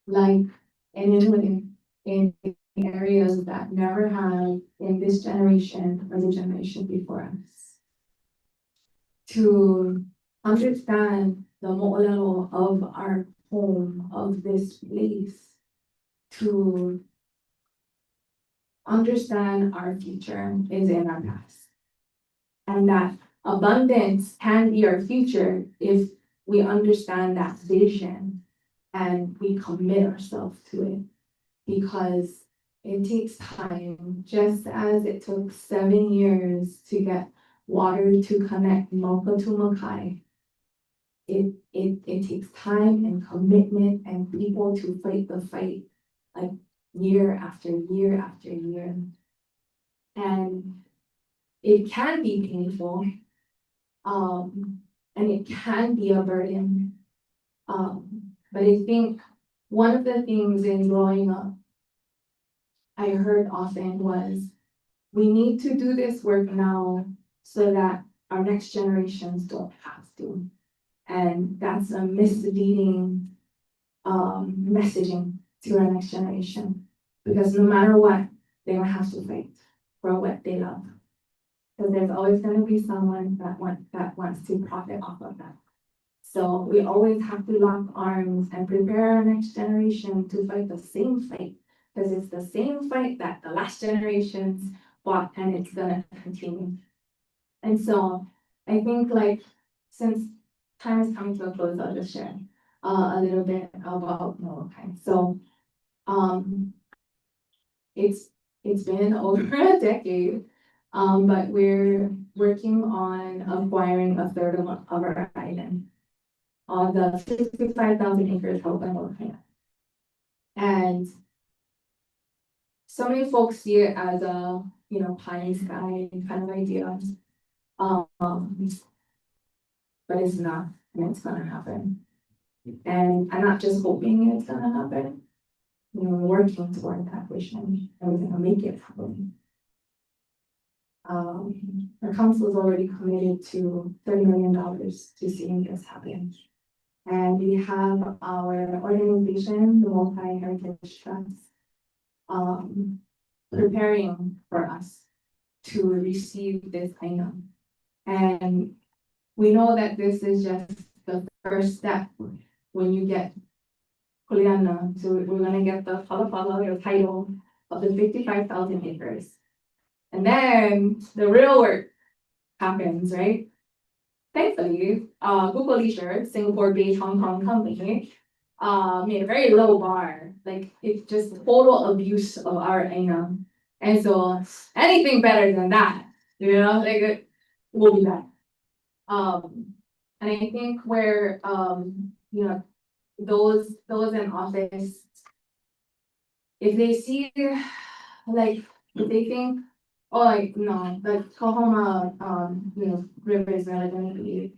[SPEAKER 6] like, in areas that never had in this generation or the generation before us. To understand the mo'olelo of our home, of this place, to understand our future is in our past. And that abundance can be our future if we understand that vision and we commit ourselves to it. Because it takes time, just as it took 7 years to get water to connect Mocha to Makai. It takes time and commitment and people to fight the fight, like, year after year after year. And it can be painful, and it can be a burden. But I think one of the things in growing up, I heard often was, we need to do this work now so that our next generations don't have to. And that's a misleading, messaging to our next generation, because no matter what, they're gonna have to fight for what they love. Because there's always gonna be someone that wants to profit off of that. So we always have to lock arms and prepare our next generation to fight the same fight, because it's the same fight that the last generations fought, and it's gonna continue. And so I think, like, since time is coming to a close, I'll just share a little bit about Molokai. So it's been over a decade, but we're working on acquiring a third of our island, the 65,000 acres held by Molokai. And so many folks see it as a, pie in the sky kind of idea. But it's not, and it's gonna happen. And I'm not just hoping it's gonna happen, working toward that vision, and we're gonna make it happen. Our council is already committed to $30 million to seeing this happen. And we have our organization, the Multi Heritage Trust, preparing for us to receive this item. And we know that this is just the first step when you get Kuleana. So we're gonna get the Kalapala, the title of the 55,000 acres. And then the real work happens, right? Thankfully, Google Leisure, Singapore-based Hong Kong company, made a very low bar. Like it's just total abuse of our aina. And so anything better than that, like it will be bad. And I think where those in office, if they see like if they think, oh like no, the Kahoma river is never gonna be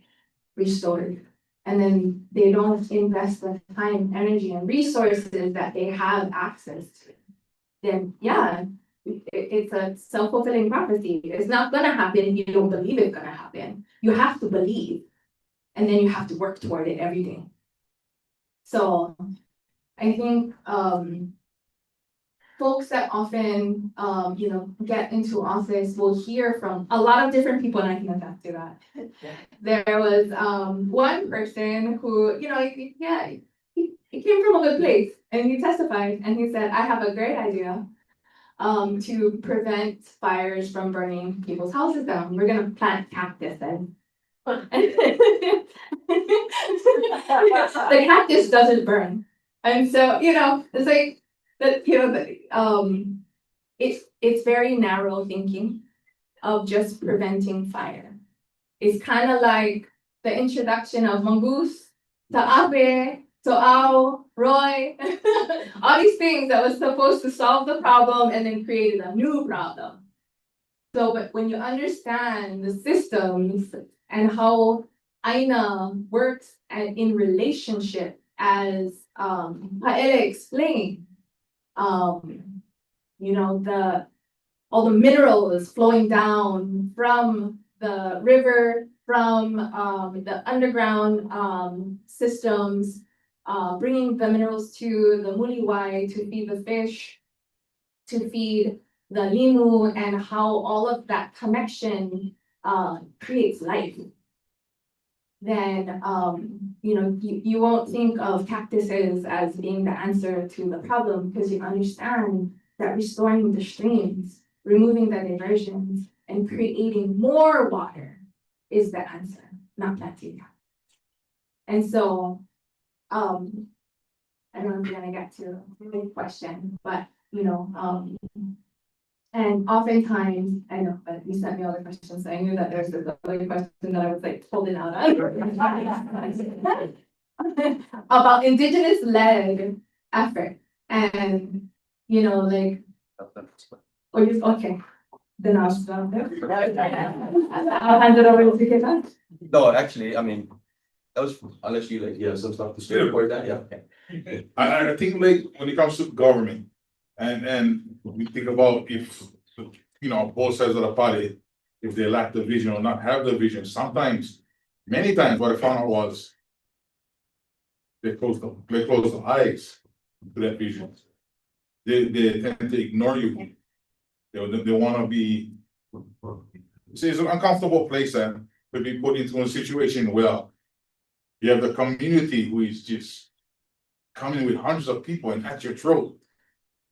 [SPEAKER 6] restored. And then they don't invest the time, energy, and resources that they have access to, then yeah, it's a self-fulfilling prophecy. It's not gonna happen if you don't believe it's gonna happen. You have to believe, and then you have to work toward it every day. So I think folks that often get into office will hear from a lot of different people, and I can attest to that. There was one person who, he came from a good place and he testified and he said, I have a great idea to prevent fires from burning people's houses down. We're gonna plant cactus then. The cactus doesn't burn. And so, it's like that, it's very narrow thinking of just preventing fire. It's kind of like the introduction of mongoose to abe to ao, Roy, all these things that was supposed to solve the problem and then created a new problem. So, but when you understand the systems and how Aina works and in relationship, as Paele explained, all the minerals flowing down from the river, from the underground systems, bringing the minerals to the muliwai to feed the fish, to feed the limu, and how all of that connection creates life. Then you won't think of cactuses as being the answer to the problem, because you understand that restoring the streams, removing the diversions, and creating more water is the answer, not planting. And so I don't know if you're gonna get to the question, but and oftentimes, I know, but you sent me all the questions, so I knew that there's this other question that I was like holding out on. About indigenous led effort. And okay. Then I'll stop there. I'll hand it over to Kevin.
[SPEAKER 8] No, actually, I mean, that was, unless you have some stuff to say before that, yeah. Okay.
[SPEAKER 7] I think like when it comes to government and we think about if, both sides of the party, if they lack the vision or not have the vision, sometimes, many times what I found out was they close the eyes to that vision. They tend to ignore you. They want to be, it's an uncomfortable place and to be put into a situation where you have the community who is just coming with hundreds of people and at your throat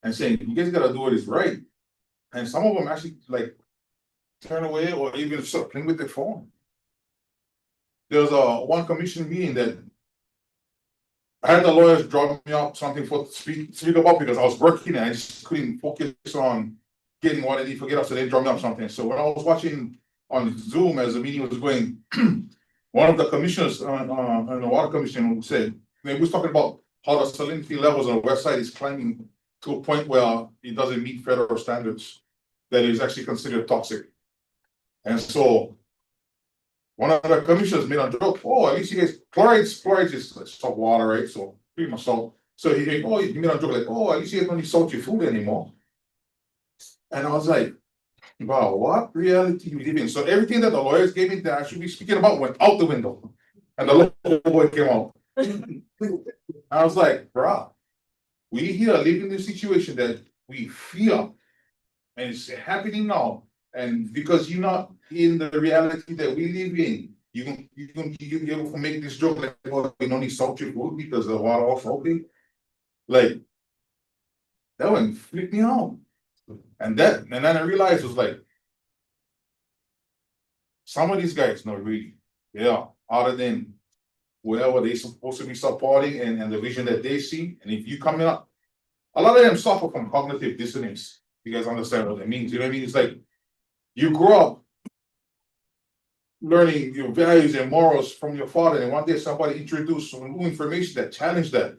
[SPEAKER 7] and saying, you guys gotta do what is right. And some of them actually like turn away or even start playing with their phone. There was one commission meeting that I had the lawyers draw me up something to speak about because I was working and I just couldn't focus on getting what I need to get up, so they draw me up something. So when I was watching on Zoom as the meeting was going, one of the commissioners on the water commission said, we was talking about how the salinity levels on the west side is climbing to a point where it doesn't meet federal standards, that is actually considered toxic. And so one of the commissioners made a joke, oh, at least you guys, chlorides is salt water, right? So pretty much salt. So he made a joke like, oh, at least you guys don't need salty food anymore. And I was like, wow, what reality we live in? So everything that the lawyers gave me that I should be speaking about went out the window. And the local boy came out. I was like, bruh, we here live in this situation that we fear, and it's happening now. And because you're not in the reality that we live in, you can make this joke like, oh, you don't need salty food because the water all salty. Like, that one freaked me out. And then I realized it was like, some of these guys, no, really, yeah, other than whatever they supposed to be supporting and the vision that they see, and if you coming up, a lot of them suffer from cognitive dissonance. You guys understand what that means? You know what I mean? It's like you grow up learning your values and morals from your father, and one day somebody introduced some new information that challenged that,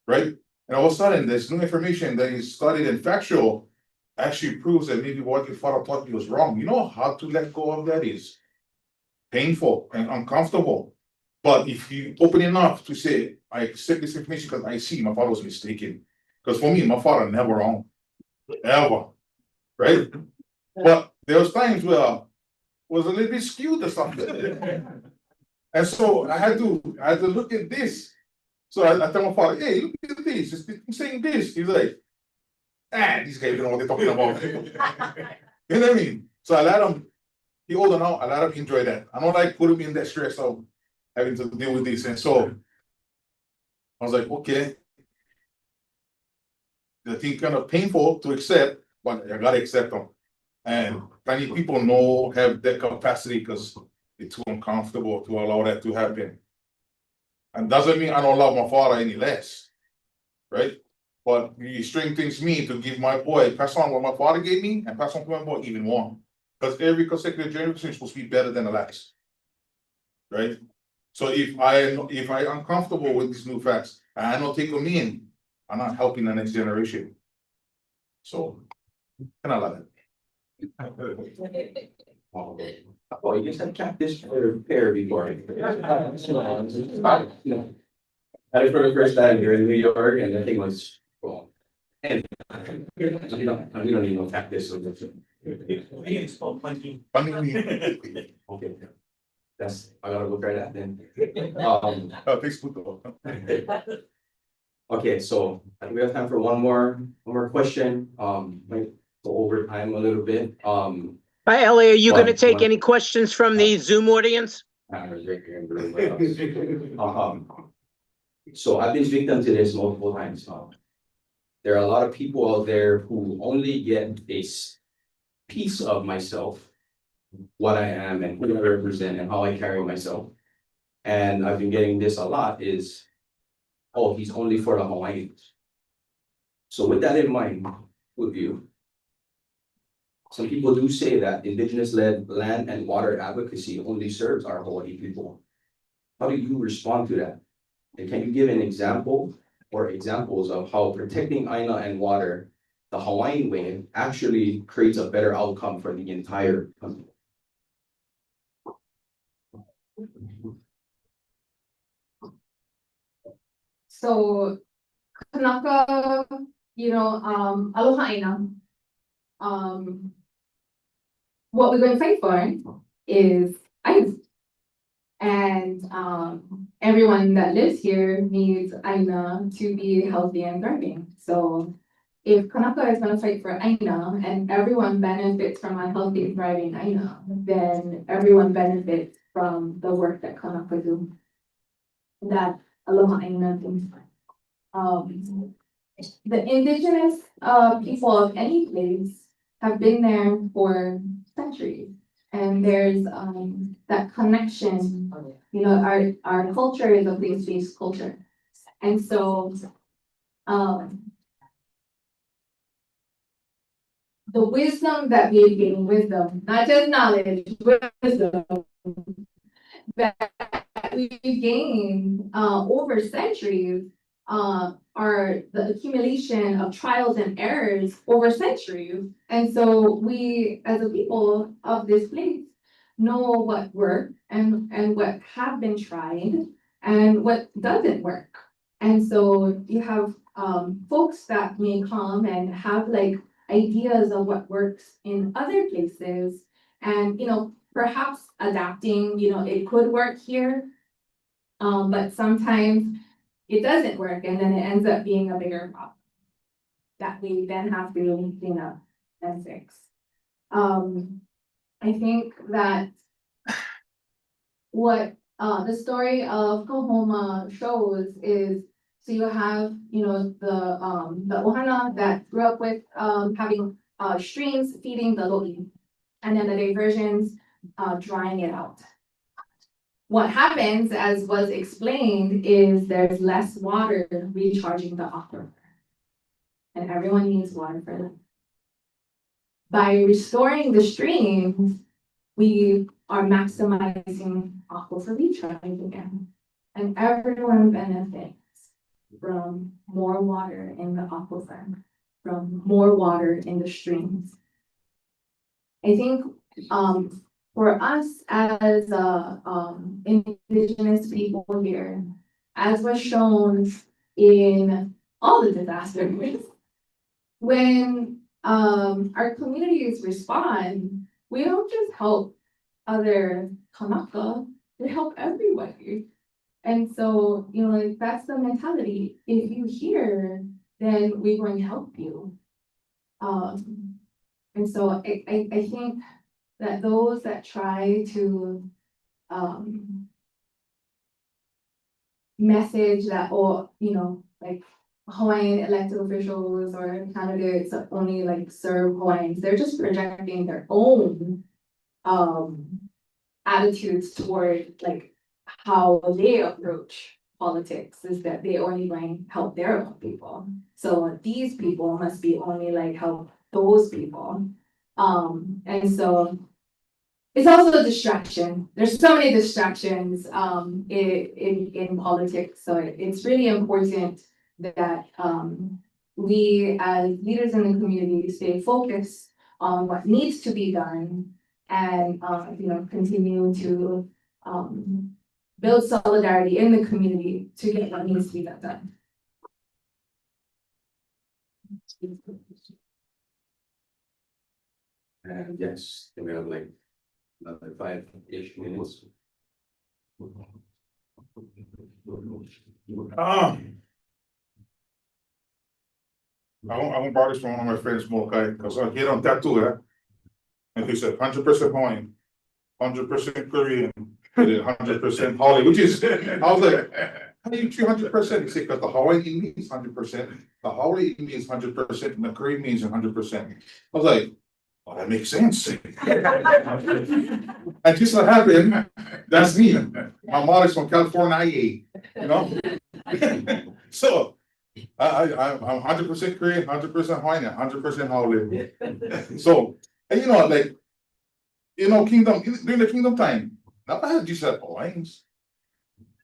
[SPEAKER 7] right? And all of a sudden, this new information that is studied and factual actually proves that maybe what your father taught you was wrong. You know how to let go of that is painful and uncomfortable. But if you open enough to say, I accept this information because I see my father was mistaken. Because for me, my father never wrong. Ever. Right? But there was times where I was a little bit skewed or something. And so I had to look at this. So I tell my father, hey, look at this. I'm saying this. He's like, these guys don't know what they're talking about. You know what I mean? So I let him, he older now, I let him enjoy that. I don't like putting me in that stress of having to deal with this. And so I was like, okay. The thing kind of painful to accept, but I gotta accept them. And many people know have that capacity because it's too uncomfortable to allow that to happen. And doesn't mean I don't love my father any less, right? But he strengthens me to give my boy, pass on what my father gave me, and pass on to my boy even more. Because every consecutive generation is supposed to be better than the last, right? So if I uncomfortable with these new facts, and I don't take them in, I'm not helping the next generation. So, kind of like
[SPEAKER 8] Oh, you just had kept this pair before. Had it for the first time here in New York, and the thing was, well, and we don't need no cactus.
[SPEAKER 7] funny.
[SPEAKER 8] Okay, that's, I gotta go try that then.
[SPEAKER 7] Facebook.
[SPEAKER 8] Okay, so I think we have time for one more question. Might go over time a little bit.
[SPEAKER 9] Hi, Ellie, are you gonna
[SPEAKER 8] But
[SPEAKER 9] take
[SPEAKER 8] one-
[SPEAKER 9] any questions from the Zoom audience?
[SPEAKER 8] So I've been victim to this multiple times now. There are a lot of people out there who only get a piece of myself, what I am and who I represent and how I carry myself. And I've been getting this a lot is, oh, he's only for the Hawaiians. So with that in mind, with you, some people do say that indigenous-led land and water advocacy only serves our Hawaii people. How do you respond to that? And can you give an example or examples of how protecting Aina and water the Hawaiian way actually creates a better outcome for the entire country?
[SPEAKER 6] So, Kanaka, aloha aina. What we're going to fight for is ice. And everyone that lives here needs Aina to be healthy and thriving. So if Kanaka is going to fight for Aina and everyone benefits from a healthy, thriving Aina, then everyone benefits from the work that Kanaka do. That Aloha Aina things. The indigenous people of any place have been there for centuries. And there's that connection, our culture is a place-based culture. And so the wisdom that we gain, not just knowledge, wisdom that we gain over centuries are the accumulation of trials and errors over centuries. And so we, as a people of this place, know what worked and what have been tried and what doesn't work. And so you have folks that may come and have like ideas of what works in other places and, perhaps adapting, it could work here. But sometimes it doesn't work and then it ends up being a bigger problem that we then have to clean up and fix. I think that what the story of Kahoma shows is, so you have, the ohana that grew up with having streams feeding the lo'i, and then the diversions drying it out. What happens, as was explained, is there's less water recharging the aquifer. And everyone needs water for them. By restoring the streams, we are maximizing aquifer recharge again. And everyone benefits from more water in the aquifer, from more water in the streams. I think for us as indigenous people here, as was shown in all the disasters, when our communities respond, we don't just help other Kanaka, we help everybody. And so, like, that's the mentality. If you hear, then we're going to help you. And so I think that those that try to message that, or, like Hawaiian elected officials or candidates that only like serve Hawaiians, they're just projecting their own attitudes toward like how they approach politics, is that they only going to help their own people. So these people must be only like help those people. And so it's also a distraction. There's so many distractions in politics. So it's really important that we as leaders in the community stay focused on what needs to be done, and continue to build solidarity in the community to get what needs to be done.
[SPEAKER 8] And yes, we have like another 5-ish minutes.
[SPEAKER 7] I won't borrow this from one of my friends, Molokai, because I hit on that too, yeah. And he said 100% Hawaiian, 100% Korean, and then 100% Hawai'i, which is, I was like, how do you 300%? He said, because the Hawai'i means 100%, the Hawai'i means 100%, and the Korean means 100%. I was like, well, that makes sense. And just so happened, that's me. My mom is from California, So I'm 100% Korean, 100% Hawaiian, 100% Hawaiian. So, and like, kingdom, during the kingdom time, not had just had Hawaiians,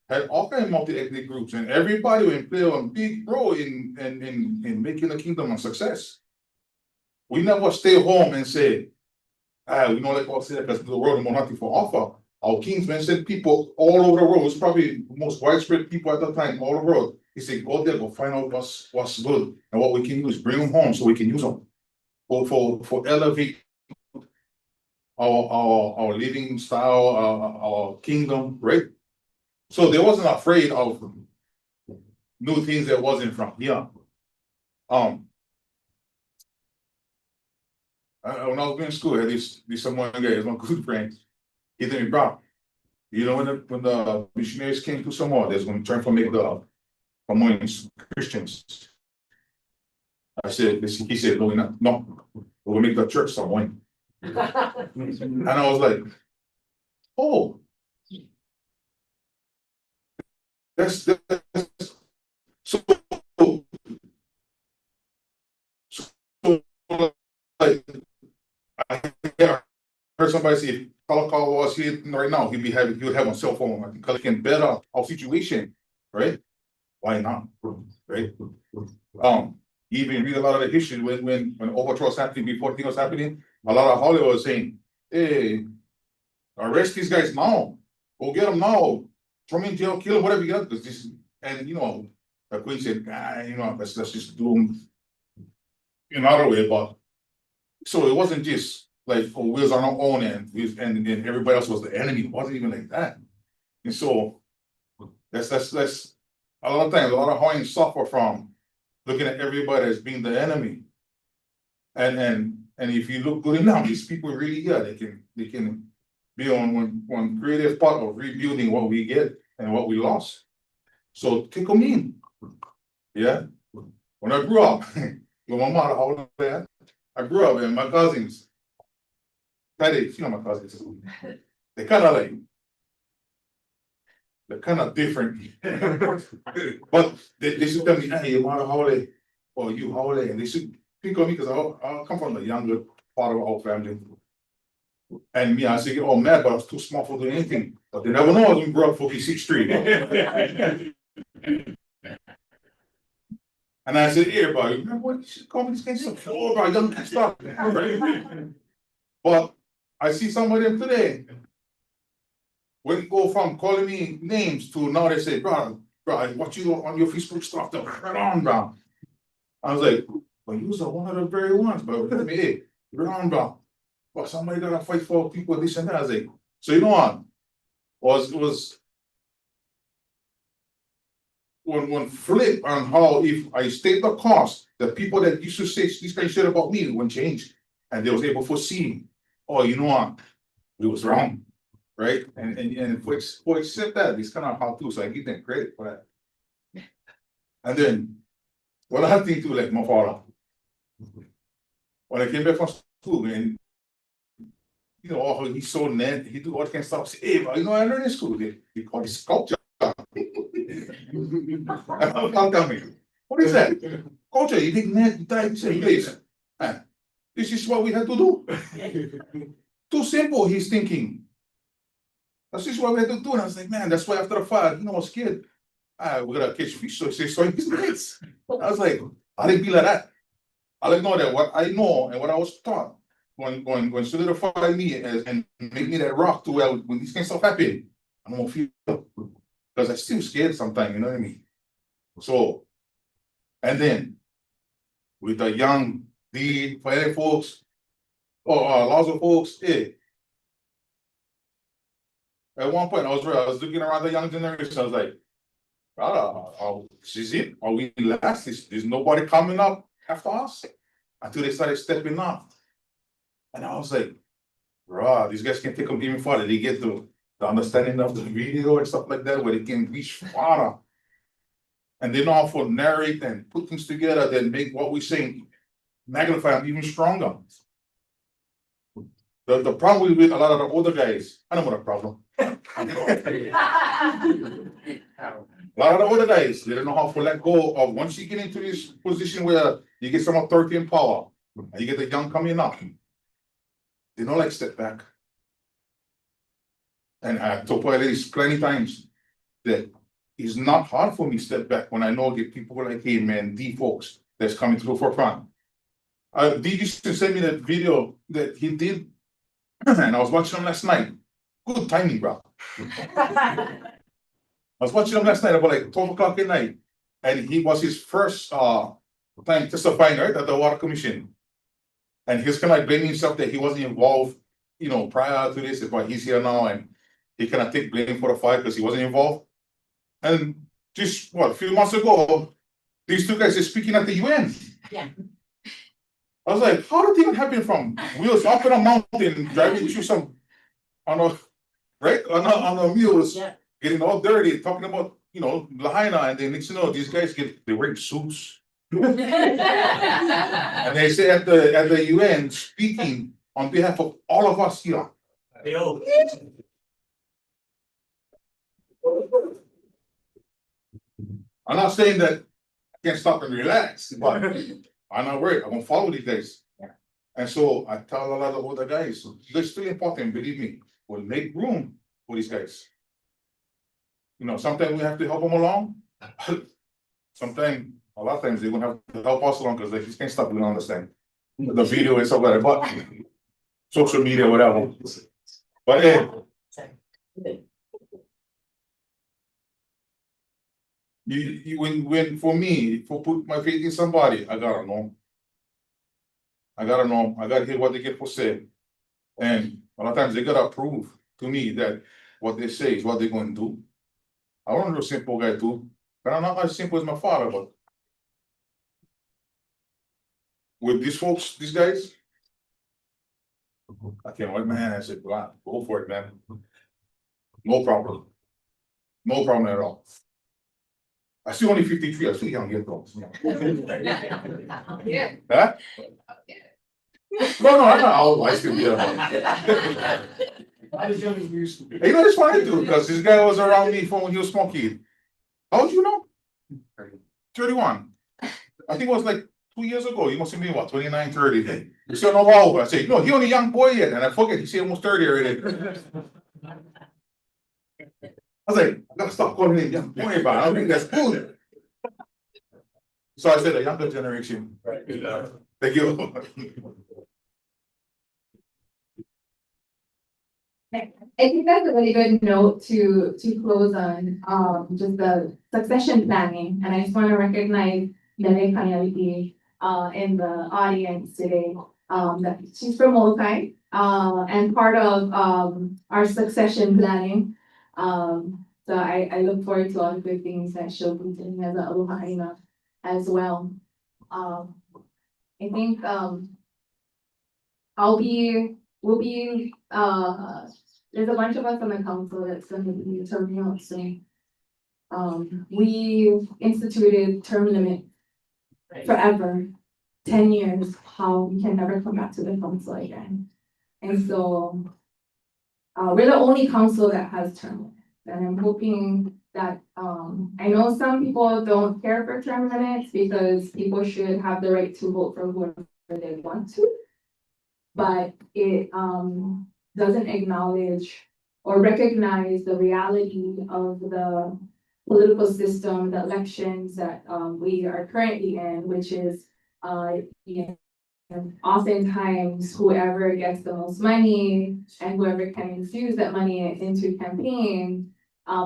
[SPEAKER 7] had all kind of multi-ethnic groups, and everybody would play a big role in making the kingdom a success. We never stay home and say, we know like all say that because the world is more nothing for offer. Our kingsmen sent people all over the world. It's probably the most widespread people at that time, all over the world. He said, go there, go find out what's good and what we can use, bring them home so we can use them. For elevate our living style, our kingdom, right? So they wasn't afraid of new things that wasn't from here. When I was in school, I had this someone guy, he's my good friend. He told me, bro, when the missionaries came to Samoa, they was going to try to make the Samoans Christians. He said, no, we'll make the church Samoan. And I was like, oh, that's so like, I heard somebody say if Kalakaua was here right now, he would have a cell phone because he can better our situation, right? Why not? Right? You even read a lot of the history when overthrow was happening, before things was happening, a lot of Hollywood was saying, hey, arrest these guys now, go get them now, throw them in jail, kill them, whatever you got, because this, and the queen said, let's just do them another way, but so it wasn't just like, oh, we was on our own and everybody else was the enemy. It wasn't even like that. And so that's a lot of times, a lot of Hawaiians suffer from looking at everybody as being the enemy. And if you look good enough, these people really, they can be on one creative part of rebuilding what we get and what we lost. So take them in. Yeah. When I grew up, with my mother, how old I grew up and my cousins, you know my cousins, they kind of like, they're kind of different. But they should tell me, hey, your mother, how old or you, how old and they should pick on me because I come from the younger part of our family. And me, I say, get all mad, but I was too small for doing anything. But they never know I was gonna grow up for 46th Street. And I said, here, bro, you remember what you should call me this kind of stuff? Oh, bro, young can stop. But I see some of them today. When you go from calling me names to now they say, bro, what you on your Facebook stuff, though, right on, bro. I was like, well, you are one of the very ones, but look at me, hey, right on, bro. But somebody gotta fight for people, this and that. I was like, so you know what? Was one flip on how if I state the cost, the people that used to say this kind of shit about me wouldn't change. And they was able to foresee, oh, you know what? It was wrong. Right? And for accept that, it's kind of how to, so I give them credit for that. And then what I think too, like my father, when I came back from school, and you know, oh, he's so net, he do all kind of stuff. Say, hey, but you know, I learned in school, they call it sculpture. I'll tell me, what is that? Culture, you think net, you type, say, please. This is what we have to do. Too simple, he's thinking. That's just what we had to do. And I was like, man, that's why after the fire, you know, I was scared. We're gonna catch fish, so he's nice. I was like, I didn't be like that. I didn't know that what I know and what I was taught when solidify me and make me that rock to where when these kind of stuff happen, I don't feel because I still scared sometimes, you know what I mean? So, and then with the young D fire folks or lots of folks, hey. At one point, I was looking around the young generation. I was like, is it? Are we last? There's nobody coming up after us until they started stepping up. And I was like, bro, these guys can take them even farther. They get the understanding of the video and stuff like that, where they can reach farther. And they know how to narrate and put things together, then make what we're saying magnify them even stronger. The problem with a lot of the older guys, I don't want a problem. A lot of the older guys, they don't know how to let go of once you get into this position where you get some authority and power, and you get the young coming up, they don't like step back. And I told ladies plenty times that it's not hard for me to step back when I know get people like him and D folks that's coming to the forefront. D used to send me that video that he did, and I was watching him last night. Good timing, bro. I was watching him last night about like 12 o'clock at night, and he was his first time testifying, right, at the Water Commission. And he's kind of like blaming himself that he wasn't involved, you know, prior to this, but he's here now, and he cannot take blame for the fire because he wasn't involved. And just what, a few months ago, these two guys are speaking at the UN.
[SPEAKER 2] Yeah.
[SPEAKER 7] I was like, how did it even happen from wheels up in a mountain, driving through some on the mules,
[SPEAKER 2] Yeah.
[SPEAKER 7] getting all dirty, talking about, you know, Lahaina, and then next you know, these guys they wear suits. And they say at the UN speaking on behalf of all of us here. I'm not saying that I can't stop and relax, but I'm not worried. I'm gonna follow these guys. And so I tell a lot of other guys, they're still important, believe me. We'll make room for these guys. You know, sometimes we have to help them along. Sometimes, a lot of times, they're gonna have to help us along because they just can't stop. We don't understand the video and stuff like that, but social media, whatever. But hey, when for me, for put my faith in somebody, I gotta know. I gotta hear what they get for say. And a lot of times they gotta prove to me that what they say is what they're going to do. I want to be a simple guy too, but I'm not as simple as my father. But with these folks, these guys, I can't wait my hand, I said, go on, go for it, man. No problem. No problem at all. I still only 53, I still young yet though.
[SPEAKER 6] Yeah.
[SPEAKER 7] Huh? No, I'm not old, I still be young.
[SPEAKER 5] Not as young as we used to be.
[SPEAKER 7] You know, it's funny too, because this guy was around me from when he was smoking. How old you know? 31. I think it was like 2 years ago. You must have been what, 29, 30. You still know how old. I say, no, he only a young boy yet. And I forget, he said almost 30 already. I was like, I gotta stop calling him young boy, but I don't think that's cool. So I said, a younger generation. Thank you.
[SPEAKER 6] I think that's a really good note to close on, just the succession planning, and I just want to recognize Nene Kanyaliti, in the audience today. That she's from Molokai, and part of, our succession planning. So I look forward to all the good things that she'll be doing as a Aloha Aina as well. I think, we'll be, there's a bunch of us on the council that's gonna be serving out soon. We instituted term limit forever, 10 years, how we can never come back to the council again. And so, we're the only council that has term limits. And I'm hoping that, I know some people don't care for term limits because people should have the right to vote for whoever they want to. But it, doesn't acknowledge or recognize the reality of the political system, the elections that we are currently in, which is oftentimes whoever gets the most money and whoever can infuse that money into campaign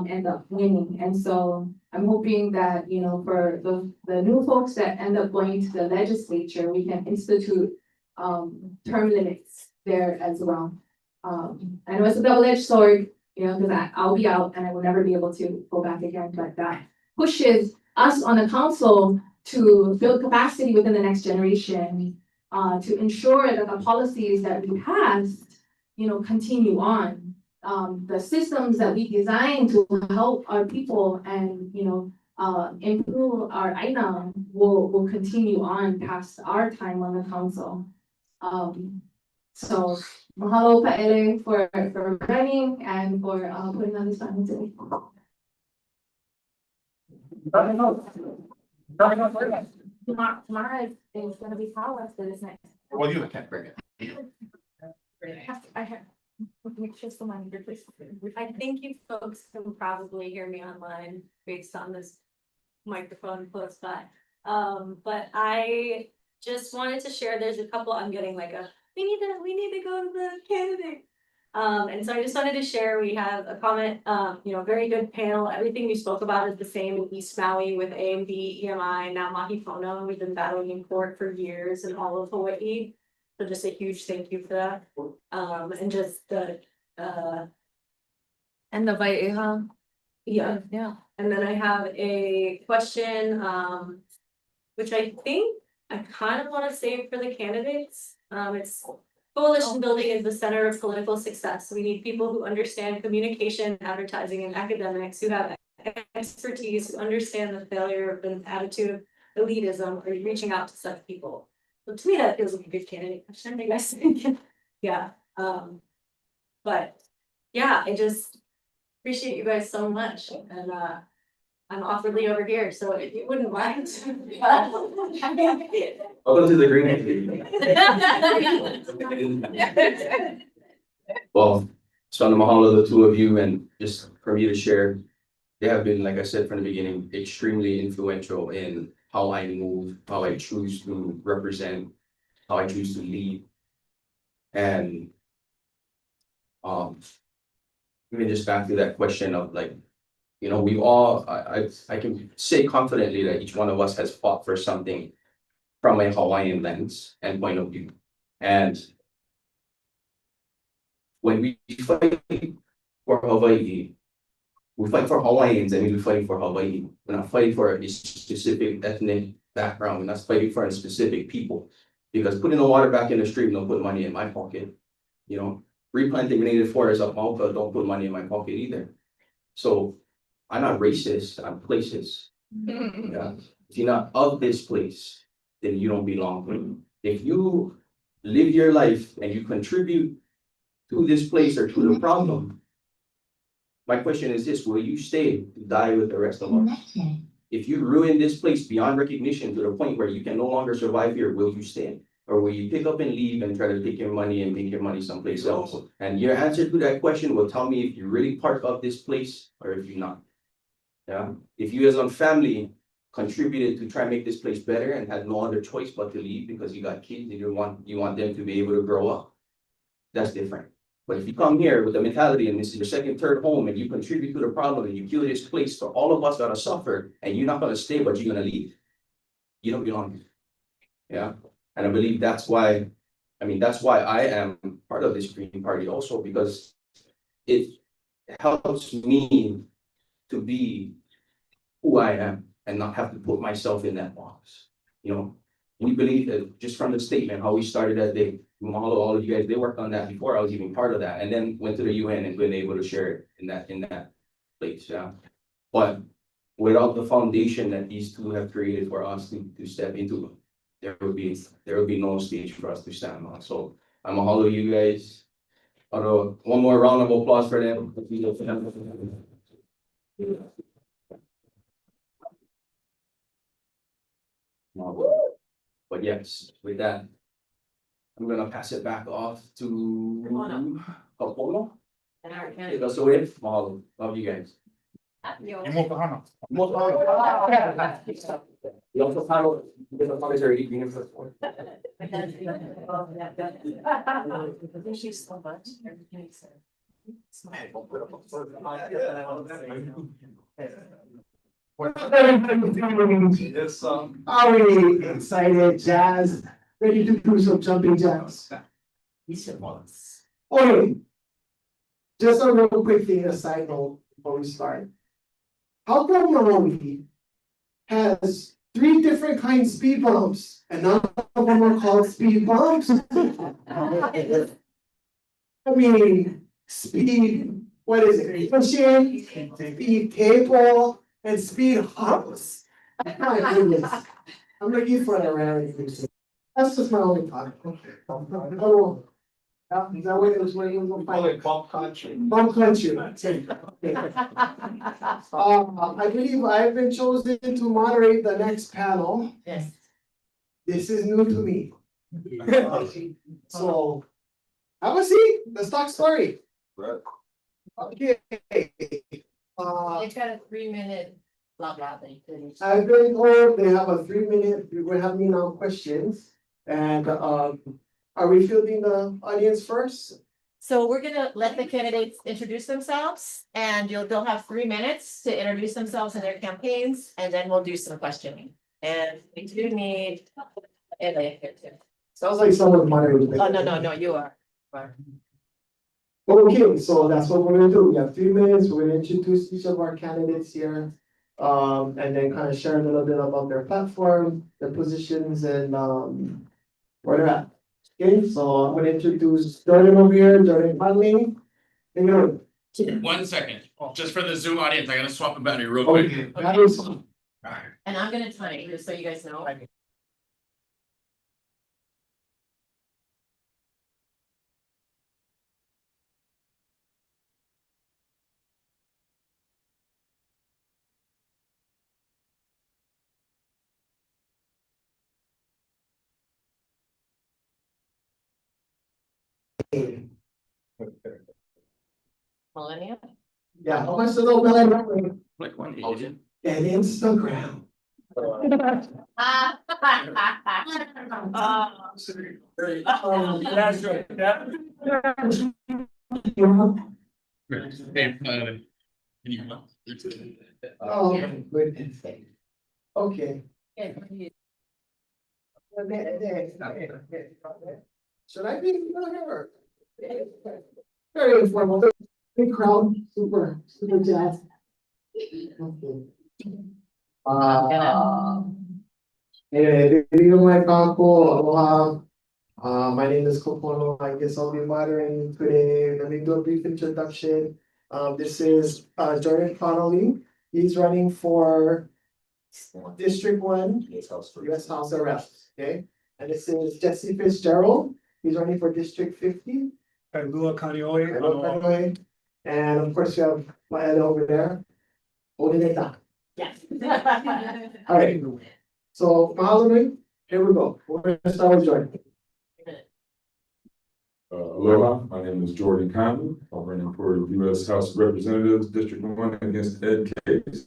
[SPEAKER 6] end up winning. And so I'm hoping that, for the new folks that end up going to the legislature, we can institute term limits there as well. I know it's a double-edged sword, because I'll be out and I will never be able to go back again, but that pushes us on the council to build capacity within the next generation, to ensure that the policies that we passed, continue on. The systems that we designed to help our people and, improve our Aina will continue on past our time on the council. So mahalo Pa'ele for running and for putting on this time today. Tomorrow is gonna be power, so it's next.
[SPEAKER 7] Well, you can't bring it.
[SPEAKER 6] I have. Make sure someone please.
[SPEAKER 4] I think you folks can probably hear me online based on this microphone close by. But I just wanted to share, there's a couple, I'm getting like we need to go to the candidate. And so I just wanted to share, we have a comment, very good panel. Everything we spoke about is the same in East Maui with AMD, EMI, now Mahipono. We've been battling in court for years in all of Hawaii. So just a huge thank you for that. And just the,
[SPEAKER 10] And the Vai'eha.
[SPEAKER 4] yeah.
[SPEAKER 10] Yeah.
[SPEAKER 4] And then I have a question, which I think I kind of want to save for the candidates. It's coalition building is the center of political success. We need people who understand communication, advertising, and academics, who have expertise, who understand the failure of an attitude of elitism or reaching out to such people. So to me, that feels like a good candidate question. What do you guys think? Yeah. But yeah, I just appreciate you guys so much, and I'm awkwardly over here, so if you wouldn't mind.
[SPEAKER 8] Welcome to the green. Well, so to mahalo the two of you, and just for me to share, they have been, like I said from the beginning, extremely influential in how I move, how I choose to represent, how I choose to lead. And even just back to that question of we all, I can say confidently that each one of us has fought for something from a Hawaiian lens and point of view. And when we fight for Hawaii, we fight for Hawaiians and we fight for Hawaii. We're not fighting for a specific ethnic background. We're not fighting for a specific people. Because putting the water back in the stream don't put money in my pocket. You know, replanting native forests up Malta don't put money in my pocket either. So I'm not racist, I'm placist. Yeah, if you're not of this place, then you don't belong. If you live your life and you contribute to this place or to the problem, my question is this: will you stay to die with the rest of us? If you ruin this place beyond recognition to the point where you can no longer survive here, will you stay? Or will you pick up and leave and try to take your money and make your money someplace else? And your answer to that question will tell me if you're really part of this place or if you're not. Yeah, if you as a family contributed to try and make this place better and had no other choice but to leave because you got kids and you want them to be able to grow up, that's different. But if you come here with the mentality and this is your second, third home and you contribute to the problem and you kill this place for all of us that are suffer and you're not gonna stay, but you're gonna leave, you don't belong here. Yeah, and I believe that's why I am part of this Green Party also, because it helps me to be who I am and not have to put myself in that box. You know, we believe that just from the statement, how we started that day, Mahalo, all of you guys, they worked on that before I was even part of that, and then went to the UN and been able to share it in that place. Yeah. But without the foundation that these two have created for us to step into, there will be no stage for us to stand on. So I'm mahalo you guys. Although one more round of applause for them. But yes, with that, I'm gonna pass it back off to Kapono.
[SPEAKER 4] And our
[SPEAKER 8] Take us away. Mahalo. Love you guys.
[SPEAKER 7] You move the Hana.
[SPEAKER 8] You also have already been for.
[SPEAKER 4] Thank you so much.
[SPEAKER 1] Are we excited, Jazz? Ready to do some jumping jacks? Okay. Just a real quick thing, a side note before we start. How come Hawai'i has 3 different kinds of speed bumps and none of them are called speed bumps? I mean, speed, what is it? Pushing, speed cable, and speed humps? My goodness. I'm looking for the rarity. That's just my only thought. Oh, yeah, is that what it was when you were fighting?
[SPEAKER 7] Bump country.
[SPEAKER 1] Bump country, that's it. Okay. I believe I've been chosen to moderate the next panel.
[SPEAKER 2] Yes.
[SPEAKER 1] This is new to me. So, have a seat, let's talk story.
[SPEAKER 7] Right.
[SPEAKER 1] Okay.
[SPEAKER 2] They've got a 3-minute blah blah thing.
[SPEAKER 1] I've been told they have a 3-minute, we're having now questions. And, are we fielding the audience first?
[SPEAKER 2] So we're gonna let the candidates introduce themselves and they'll have 3 minutes to introduce themselves and their campaigns, and then we'll do some questioning. And we do need Elliot here too.
[SPEAKER 1] Sounds like someone moderated.
[SPEAKER 2] Oh, no, you are.
[SPEAKER 1] Okay, so that's what we're gonna do. We have 3 minutes. We're gonna introduce each of our candidates here. And then kind of share a little bit about their platform, their positions, and where they're at. Okay, so I'm gonna introduce Jordan over here, Jordan Conley. And you're.
[SPEAKER 10] 1 second, just for the Zoom audience, I gotta swap the battery real quick.
[SPEAKER 1] Okay, that is.
[SPEAKER 2] And I'm gonna time it, just so you guys know. Millennium.
[SPEAKER 1] Yeah, how much does the millennium?
[SPEAKER 10] Like one
[SPEAKER 1] And Instagram.
[SPEAKER 10] That's right, yeah. Hey, can you come up?
[SPEAKER 1] Oh, goodness. Okay. Should I be here? Very informal, big crowd, super jazz. Okay. Bibigo mo ako, aloha. My name is Kopono. I guess I'll be moderating today. Let me do a brief introduction. This is Jordan Connolly. He's running for District 1, US House of Reps, okay? And this is Jesse Fitzgerald. He's running for District 50.
[SPEAKER 11] Kailua Kaneohe.
[SPEAKER 1] Hello, Connolly. And of course, we have Maeda over there. Holding it down.
[SPEAKER 2] Yes.
[SPEAKER 1] All right. So, mahalo, here we go. We're gonna start with Jordan.
[SPEAKER 12] Aloha, my name is Jordan Conley. I'm running for U.S. House of Representatives, District 1 against Ed Case.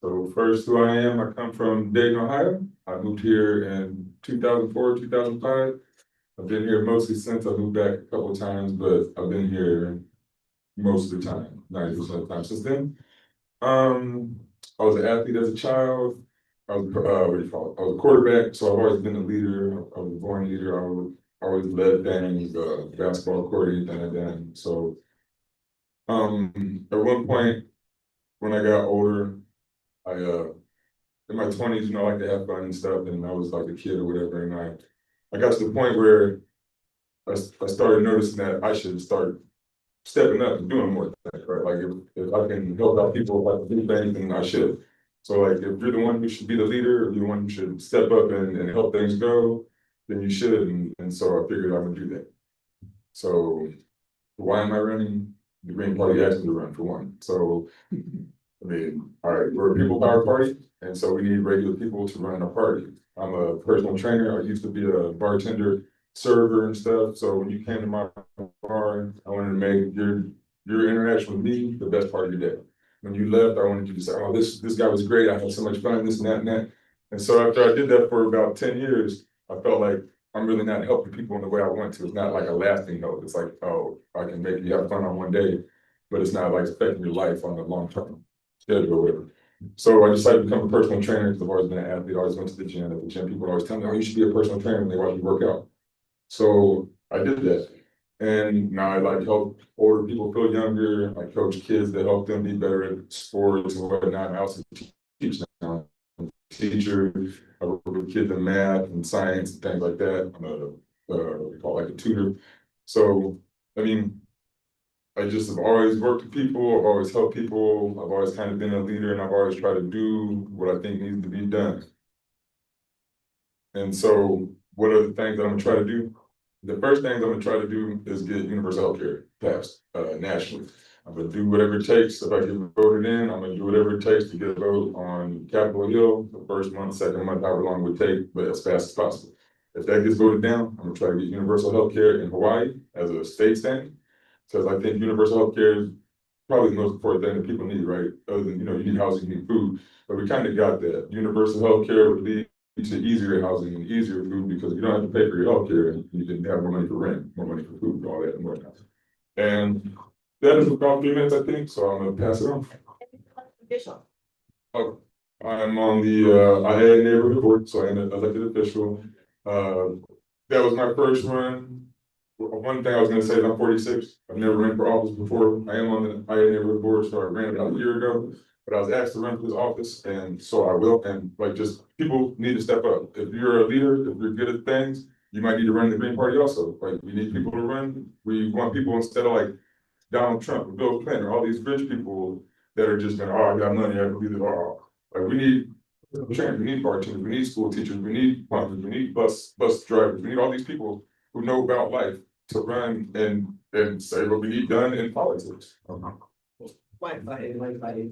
[SPEAKER 12] So first, who I am, I come from Dayton, Ohio. I moved here in 2004, 2005. I've been here mostly since. I moved back a couple of times, but I've been here most of the time, 90% of the time since then. I was an athlete as a child. I was, what do you call it? I was a quarterback, so I've always been a leader. I was a born leader. I always led things, basketball court, anything like that. So, at one point, when I got older, I, in my 20s, you know, I like to have fun and stuff, and I was like a kid or whatever, and I got to the point where I started noticing that I should start stepping up and doing more things, right? Like if I can help out people, if I can do things, then I should. So like, if you're the one who should be the leader, or you're the one who should step up and help things go, then you should, and so I figured I would do that. So why am I running? The Green Party asked me to run for one. So, I mean, all right, we're a people power party, and so we need regular people to run our party. I'm a personal trainer. I used to be a bartender, server and stuff. So when you came to my bar, I wanted to make your interaction with me the best part of your day. When you left, I wanted you to say, oh, this guy was great. I had so much fun, this and that and that. And so after I did that for about 10 years, I felt like I'm really not helping people in the way I want to. It's not like a lasting note. It's like, oh, I can make you have fun on one day, but it's not like affecting your life on the long term schedule or whatever. So I decided to become a personal trainer because I've always been an athlete. I always went to the gym. At the gym, people always tell me, oh, you should be a personal trainer when they watch you work out. So I did that. And now I like help older people feel younger. I coach kids to help them be better at sports and whatnot. I also teach now. Teacher, I work with kids in math and science and things like that. I'm we call it like a tutor. So, I mean, I just have always worked with people. I've always helped people. I've always kind of been a leader, and I've always tried to do what I think needs to be done. And so, what are the things that I'm gonna try to do? The first thing I'm gonna try to do is get universal health care passed nationally. I'm gonna do whatever it takes. If I get voted in, I'm gonna do whatever it takes to get a vote on Capitol Hill, the first month, second month, however long it would take, but as fast as possible. If that gets voted down, I'm gonna try to get universal health care in Hawaii as a state standard. Because I think universal health care is probably the most important thing that people need, right? Other than, you know, you need housing, you need food, but we kind of got that. Universal health care would lead to easier housing and easier food because you don't have to pay for your health care and you can have more money for rent, more money for food, all that and whatnot. And that is about 3 minutes, I think, so I'm gonna pass it on. Oh, I'm on the IA neighborhood board, so I'm an elected official. That was my first run. One thing I was gonna say is I'm 46. I've never ran for office before. I am on the IA neighborhood board, so I ran about a year ago. But I was asked to run for this office, and so I will. And like, just people need to step up. If you're a leader, if you're good at things, you might need to run the Green Party also. Like, we need people to run. We want people, instead of like Donald Trump or Bill Clinton or all these rich people that are just going, oh, I got money, I can do this. Oh, like, we need trainers, we need bartenders, we need school teachers, we need plumbers, we need bus drivers, we need all these people who know about life to run and say what we need done in politics.
[SPEAKER 1] Might fight.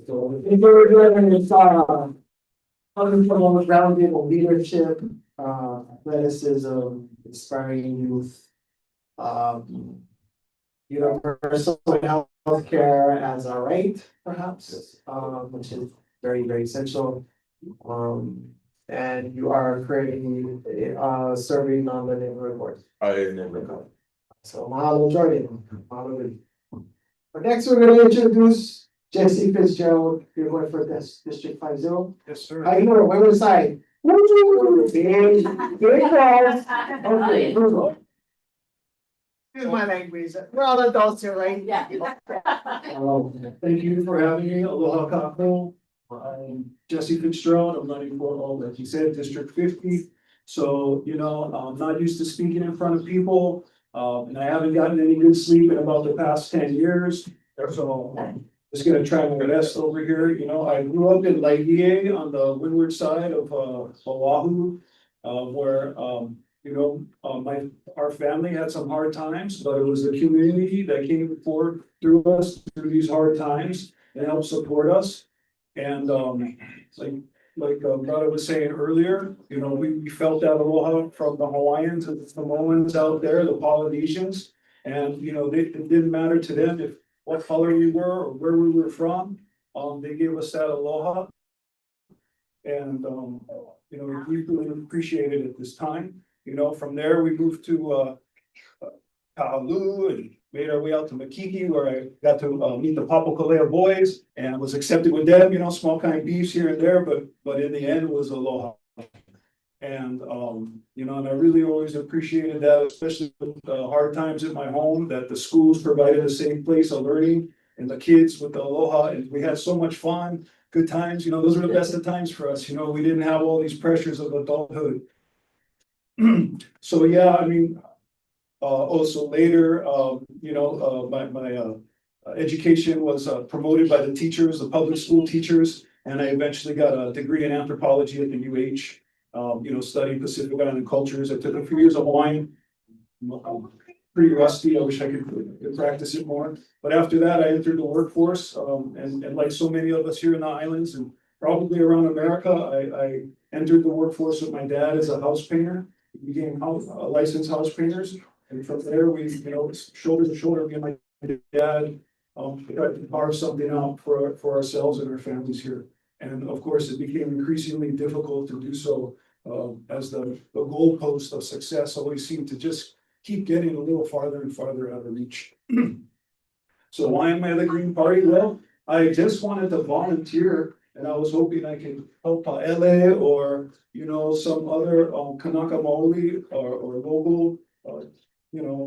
[SPEAKER 1] So if we're doing this, coming from a grounded leadership, athleticism, inspiring youth, universal healthcare as a right, perhaps, which is very, very essential. And you are currently serving on the neighborhood board.
[SPEAKER 12] IA neighborhood.
[SPEAKER 1] So mahalo, Jordan. Mahalo. But next, we're going to introduce Jesse Fitzgerald. You're going for this District 50.
[SPEAKER 11] Yes, sir.
[SPEAKER 1] How you doing? Where was I? Very close. Okay, here we go. Excuse my language. We're all adults here, right?
[SPEAKER 2] Yeah.
[SPEAKER 11] Thank you for having me. Aloha kako. I'm Jesse Fitzgerald. I'm running for, like you said, District 50. So, I'm not used to speaking in front of people, and I haven't gotten any good sleep in about the past 10 years. So just gonna try my best over here. I grew up in Laie on the windward side of Oahu, where our family had some hard times, but it was the community that came forward through us through these hard times and helped support us. And brother was saying earlier, we felt that aloha from the Hawaiians and the Samoans out there, the Polynesians. And, it didn't matter to them if what color we were or where we were from. They gave us that aloha. And, we really appreciated it this time. From there, we moved to Kahalu and made our way out to Makiki, where I got to meet the Papakolea boys and was accepted with them, small kind beefs here and there, but in the end it was aloha. And, and I really always appreciated that, especially with the hard times at my home, that the schools provided a safe place of learning and the kids with the aloha, and we had so much fun, good times, those were the best of times for us, we didn't have all these pressures of adulthood. So, yeah, I mean, also later, my education was promoted by the teachers, the public school teachers, and I eventually got a degree in anthropology at the UH. Studying Pacific Island cultures. I took a few years of Hawaiian. Pretty rusty. I wish I could practice it more. But after that, I entered the workforce. And like so many of us here in the islands and probably around America, I entered the workforce with my dad as a house painter. We became licensed house painters. And from there, we, shoulder to shoulder, me and my dad, tried to carve something out for ourselves and our families here. And of course, it became increasingly difficult to do so, as the goalpost of success always seemed to just keep getting a little farther and farther out of reach. So why am I the Green Party? Well, I just wanted to volunteer, and I was hoping I could help LA or, some other Kanaka Maoli or local,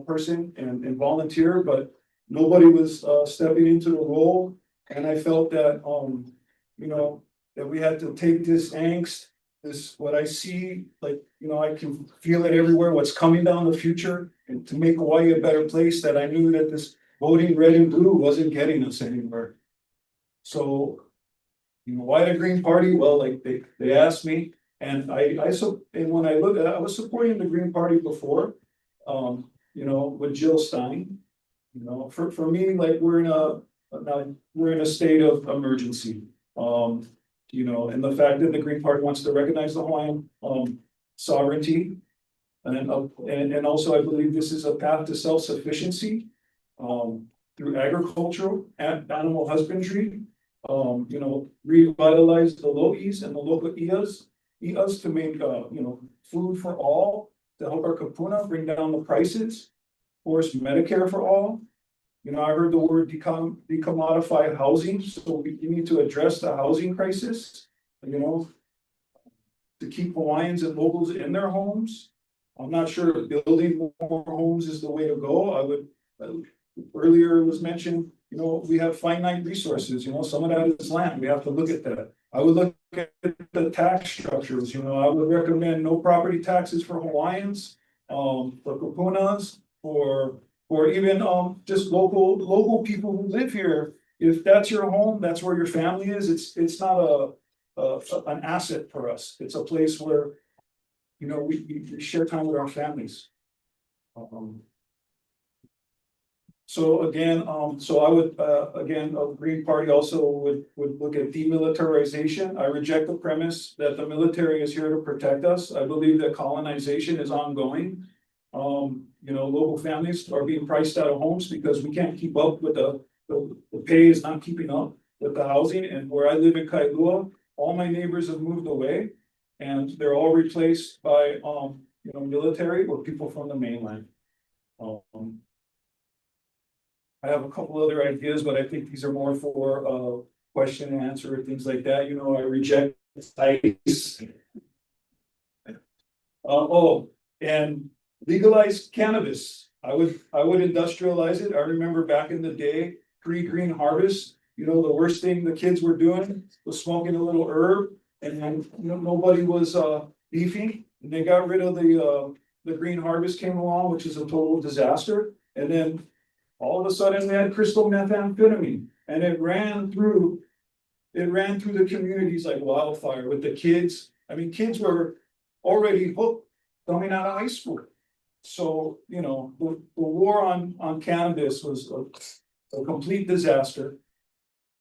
[SPEAKER 11] person and volunteer, but nobody was stepping into the role. And I felt that, that we had to take this angst, what I see, I can feel it everywhere, what's coming down the future, and to make Hawaii a better place, that I knew that this voting red and blue wasn't getting us anywhere. So, why the Green Party? Well, they asked me, and when I looked at it, I was supporting the Green Party before, with Jill Stein. For me, we're in a state of emergency. And the fact that the Green Party wants to recognize the Hawaiian sovereignty. And also, I believe this is a path to self-sufficiency through agricultural and animal husbandry. Revitalize the lo'is and the local ias to make food for all, to help our kapuna bring down the prices, force Medicare for all. I heard the word decommodify housing, so we need to address the housing crisis, to keep Hawaiians and locals in their homes. I'm not sure if building more homes is the way to go. Earlier it was mentioned, we have finite resources, some of that is land. We have to look at that. I would look at the tax structures, I would recommend no property taxes for Hawaiians, for kapunas, or even just local people who live here. If that's your home, that's where your family is. It's not an asset for us. It's a place where we share time with our families. So again, I would a Green Party also would look at demilitarization. I reject the premise that the military is here to protect us. I believe that colonization is ongoing. Local families are being priced out of homes because we can't keep up with the pay is not keeping up with the housing. And where I live in Kailua, all my neighbors have moved away, and they're all replaced by military or people from the mainland. I have a couple other ideas, but I think these are more for question and answer or things like that. I reject ICE. And legalize cannabis. I would industrialize it. I remember back in the day, pre-green harvest, the worst thing the kids were doing was smoking a little herb, and then nobody was beefing. And they got rid of the green harvest came along, which is a total disaster. And then all of a sudden we had crystal methamphetamine and it ran through the communities like wildfire with the kids. I mean, kids were already hooked coming out of high school. So, you know, the war on cannabis was a complete disaster.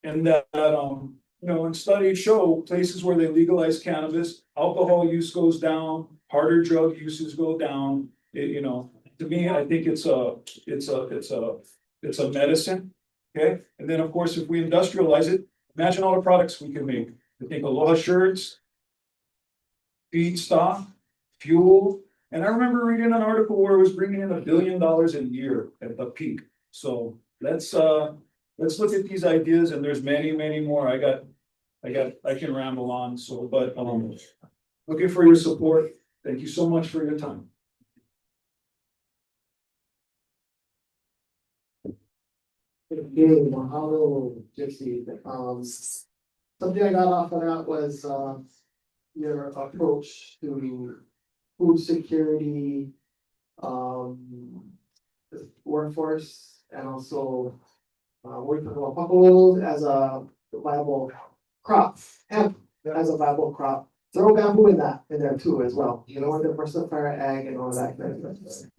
[SPEAKER 11] And that, you know, and studies show places where they legalize cannabis, alcohol use goes down, harder drug uses go down. You know, to me, I think it's a medicine. Okay, and then of course, if we industrialize it, imagine all the products we can make. I think Aloha shirts, feedstock, fuel. And I remember reading an article where it was bringing in $1 billion a year at the peak. So let's look at these ideas, and there's many, many more. I can ramble on, so, but, looking for your support. Thank you so much for your time.
[SPEAKER 1] Okay, mahalo, Gypsy. Something I got off of that was, your approach to food security, workforce, and also, working on papalolos as a viable crop, hemp as a viable crop. Throw bamboo in there too as well, you know, diversify ag and all that kind of stuff.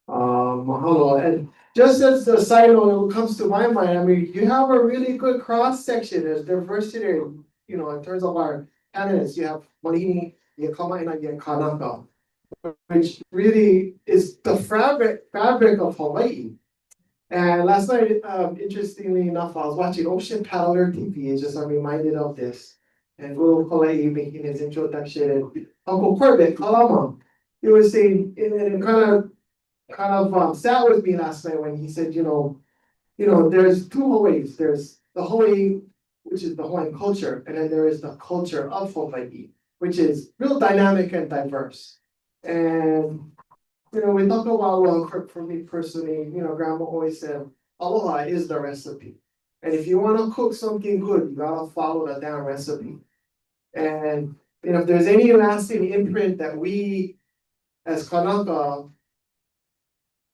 [SPEAKER 1] Mahalo, and just as the side note, it comes to my mind, I mean, you have a really good cross section, there's diversity, you know, in terms of our candidates, you have Malini, you have Kamaina, you have Kanaka, which really is the fabric of Hawaii. And last night, interestingly enough, I was watching Ocean Paddler TV, and just I'm reminded of this. And Will Hawaii making his introduction, and Uncle Corbett, Kalama, he was saying, and it kind of sat with me last night when he said, you know, there's two Hawaiis. There's the Hawaii, which is the Hawaiian culture, and then there is the culture of Hawaii, which is real dynamic and diverse. And you know, we talk about, well, for me personally, you know, grandma always said, aloha is the recipe. And if you want to cook something good, you gotta follow the damn recipe. And, you know, if there's any lasting imprint that we, as Kanaka,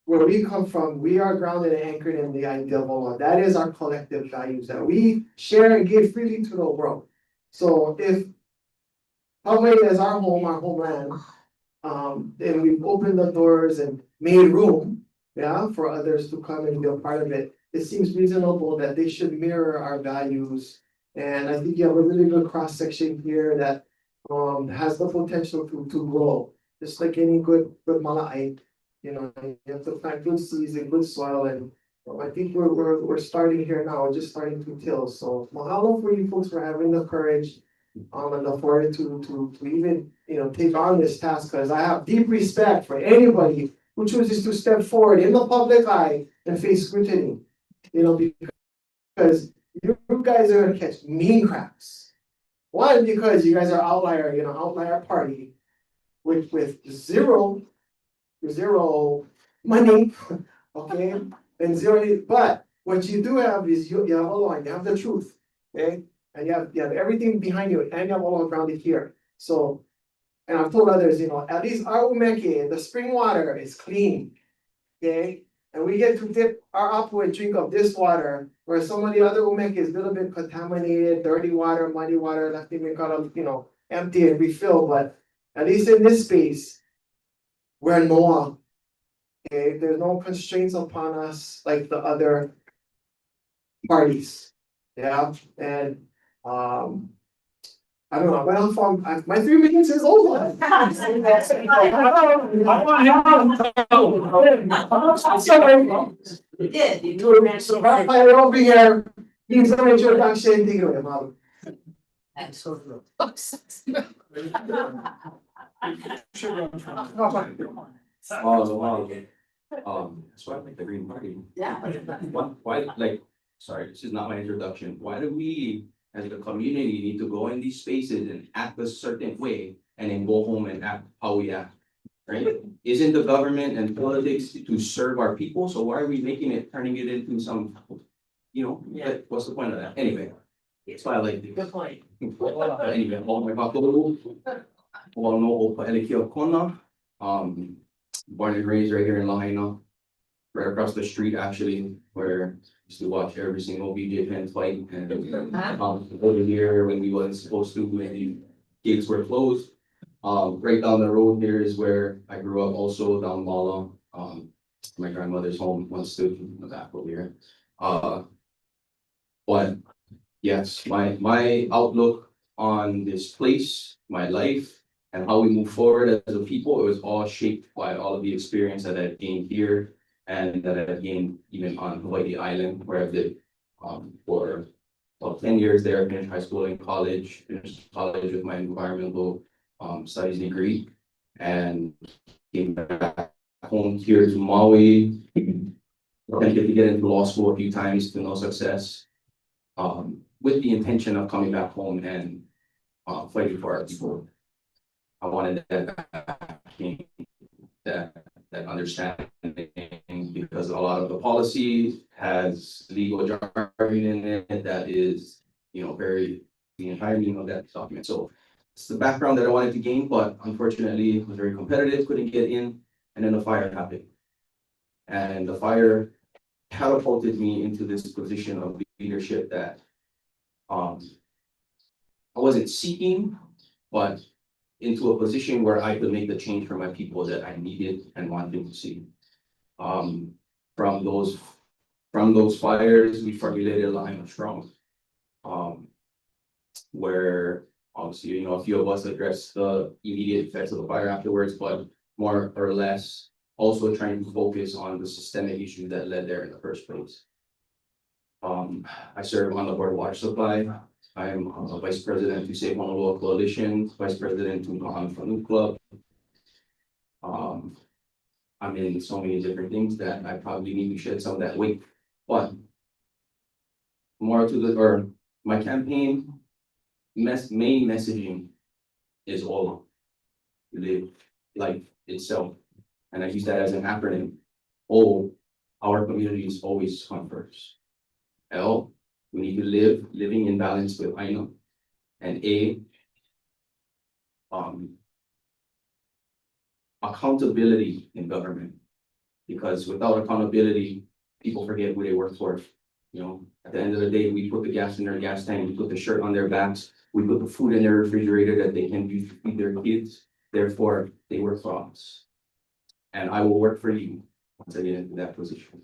[SPEAKER 1] where we come from, we are grounded and anchored in the idea of aloha. That is our collective values that we share and give freely to the world. So if Hawaii is our home, our homeland, and we've opened the doors and made room, yeah, for others to come and be a part of it. It seems reasonable that they should mirror our values. And I think you have a really good cross section here that has the potential to grow. Just like any good mala'ai, you know, you have to plant good seeds and good soil, and I think we're starting here now, we're just starting to till. So mahalo for you folks for having the courage and the fortitude to even, you know, take on this task, because I have deep respect for anybody who chooses to step forward in the public eye and face scrutiny, you know, because you guys are gonna catch mean cracks. One, because you guys are outlier party with zero money, okay, and zero, but what you do have is you have a line, you have the truth, okay? And you have everything behind you, and you have all grounded here. So, and I've told others, you know, at least our umeke, the spring water is clean. Okay? And we get to dip our apu and drink of this water, where some of the other umeke is a little bit contaminated, dirty water, muddy water, that thing we gotta, you know, empty and refill. But at least in this space, we're Noah. Okay, there's no constraints upon us like the other parties. Yeah, and I don't know, but I'm from, my 3 minutes is over.
[SPEAKER 4] You did, you
[SPEAKER 1] So, Raphael over here, he's an introduction, take it away, Mom.
[SPEAKER 8] So I like the Green Party.
[SPEAKER 4] Yeah.
[SPEAKER 8] Why, like, sorry, this is not my introduction. Why do we, as a community, need to go in these spaces and act a certain way and then go home and act how we act? Right? Isn't the government and politics to serve our people? So why are we turning it into some, you know, what's the point of that? Anyway, that's why I like this.
[SPEAKER 4] Good point.
[SPEAKER 8] Anyway, all my buffalo. all know Opa Elikia Kona. Born and raised right here in Lahaina, right across the street actually, where I used to watch every single BJ Penn fight. And over here when we wasn't supposed to, when the gates were closed. Right down the road here is where I grew up, also down Mala. My grandmother's home once stood in the back over here. But yes, my outlook on this place, my life, and how we move forward as a people, it was all shaped by all of the experience that I've gained here and that I've gained even on Hawaii Island, where I've lived for about 10 years there, finished high school and college, finished college with my environmental studies degree, and came back home here to Maui. Attempted to get into law school a few times to no success, with the intention of coming back home and fighting for our people. I wanted that understanding, because a lot of the policy has legal jargon in it that is, very the entire meaning of that document. So it's the background that I wanted to gain, but unfortunately it was very competitive, couldn't get in, and then the fire happened. And the fire catapulted me into this position of leadership that I wasn't seeking, but into a position where I could make the change for my people that I needed and wanted to see. From those fires, we formulated a line of strong, where obviously, a few of us addressed the immediate effects of the fire afterwards, but more or less also trying to focus on the systemic issues that led there in the first place. I serve on the board of water supply. I'm a vice president to Save Honolulu Coalition, vice president to Mahana Fanu Club. I'm in so many different things that I probably need to shed some of that weight. But more to my campaign main messaging is all live life itself. And I use that as an acronym. O, our communities always come first. L, we need to living in balance with Aina. And A, accountability in government. Because without accountability, people forget who they work for. At the end of the day, we put the gas in their gas tank, we put the shirt on their backs, we put the food in their refrigerator that they can use to feed their kids. Therefore, they work for us. And I will work for you once I get into that position.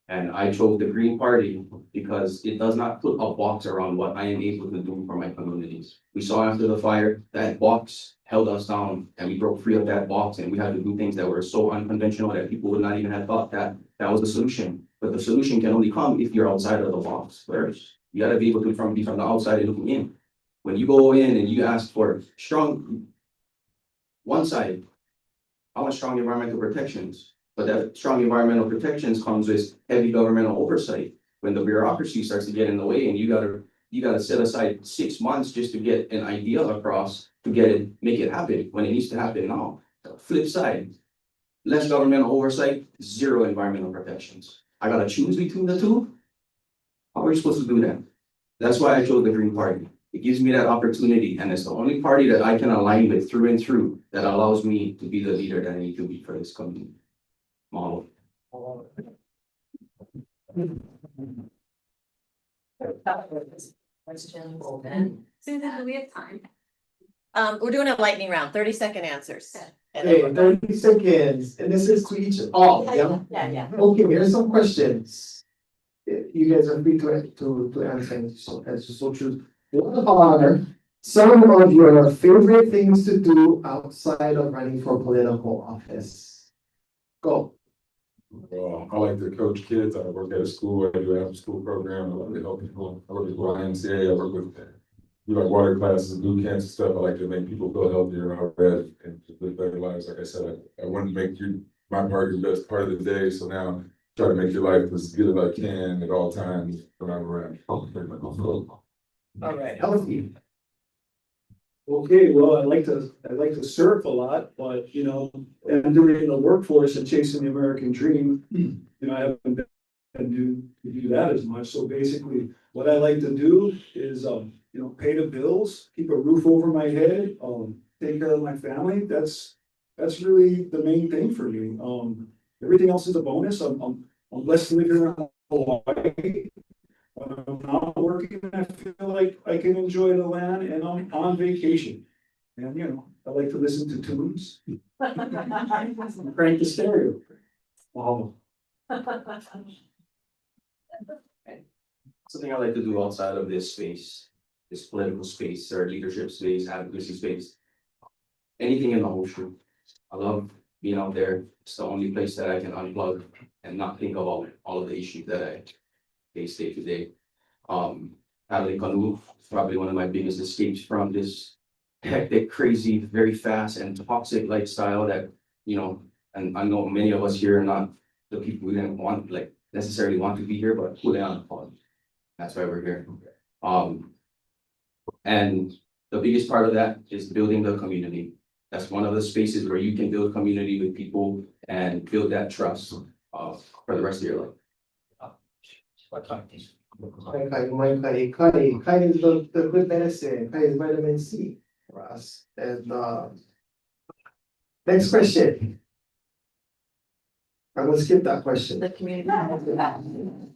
[SPEAKER 8] And I chose the Green Party because it does not put a box around what I am able to do for my communities. We saw after the fire, that box held us down and we broke free of that box, and we had to do things that were so unconventional that people would not even have thought that was the solution. But the solution can only come if you're outside of the box first. You gotta be able to be from the outside and looking in. When you go in and you ask for strong, one side, I want strong environmental protections. But that strong environmental protections comes with heavy governmental oversight. When the bureaucracy starts to get in the way, and you gotta set aside 6 months just to get an idea across to make it happen when it needs to happen now. The flip side, less governmental oversight, zero environmental protections. I gotta choose between the two. How are you supposed to do that? That's why I chose the Green Party. It gives me that opportunity, and it's the only party that I can align with through and through that allows me to be the leader that I need to be for this community model.
[SPEAKER 4] Susan, do we have time?
[SPEAKER 2] We're doing a lightning round, 30-second answers. And then
[SPEAKER 1] Okay,
[SPEAKER 2] we're done.
[SPEAKER 1] 30 seconds, and this is to each, yeah?
[SPEAKER 2] Yeah.
[SPEAKER 1] Okay, here's some questions. You guys are free to answer, so that's just so true. What are some of your favorite things to do outside of running for political office? Go.
[SPEAKER 12] Well, I like to coach kids. I work at a school. I do after school program. I like to help people. I work with YMCA. I work with water classes, boot camps and stuff. I like to make people feel healthier and all that and just live better lives. Like I said, I want to make my part your best part of the day. So now try to make your life as good as I can at all times when I'm around.
[SPEAKER 1] All right, healthy.
[SPEAKER 11] Okay, well, I like to surf a lot, but I'm doing the workforce and chasing the American dream. I haven't been to do that as much. So basically, what I like to do is pay the bills, keep a roof over my head, take care of my family, that's really the main thing for me. Everything else is a bonus. I'm blessed to live here in Hawaii. When I'm not working, I feel like I can enjoy the land and I'm on vacation. And you know, I like to listen to tunes. Crank the stereo. Wow.
[SPEAKER 8] Something I like to do outside of this space, this political space or leadership space, advocacy space. Anything in the ocean. I love being out there. It's the only place that I can unplug and not think about all of the issues that I face day to day. Paddling canoe is probably one of my biggest escapes from this hectic, crazy, very fast and toxic lifestyle that, you know, and I know many of us here are not the people we didn't want, like necessarily want to be here, but who they are. That's why we're here. And the biggest part of that is building the community. That's one of the spaces where you can build community with people and build that trust for the rest of your life.
[SPEAKER 1] Kai is the good medicine. Kai is vitamin C for us. And next question. I'm gonna skip that question.
[SPEAKER 4] The community.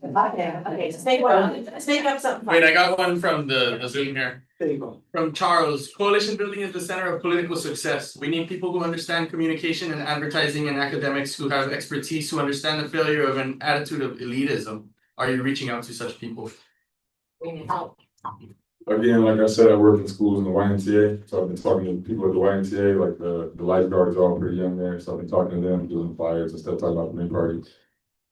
[SPEAKER 4] Okay, just make one, just make up something.
[SPEAKER 10] Wait, I got one from the Zoom here.
[SPEAKER 1] There you go.
[SPEAKER 10] From Charles, coalition building is the center of political success. We need people who understand communication and advertising and academics who have expertise, who understand the failure of an attitude of elitism. Are you reaching out to such people?
[SPEAKER 4] We need help.
[SPEAKER 12] Again, like I said, I work in schools in the YMCA, so I've been talking to people at the YMCA, like the lifeguards are all pretty young there, so I've been talking to them, doing flyers and stuff, talking about the Green Party.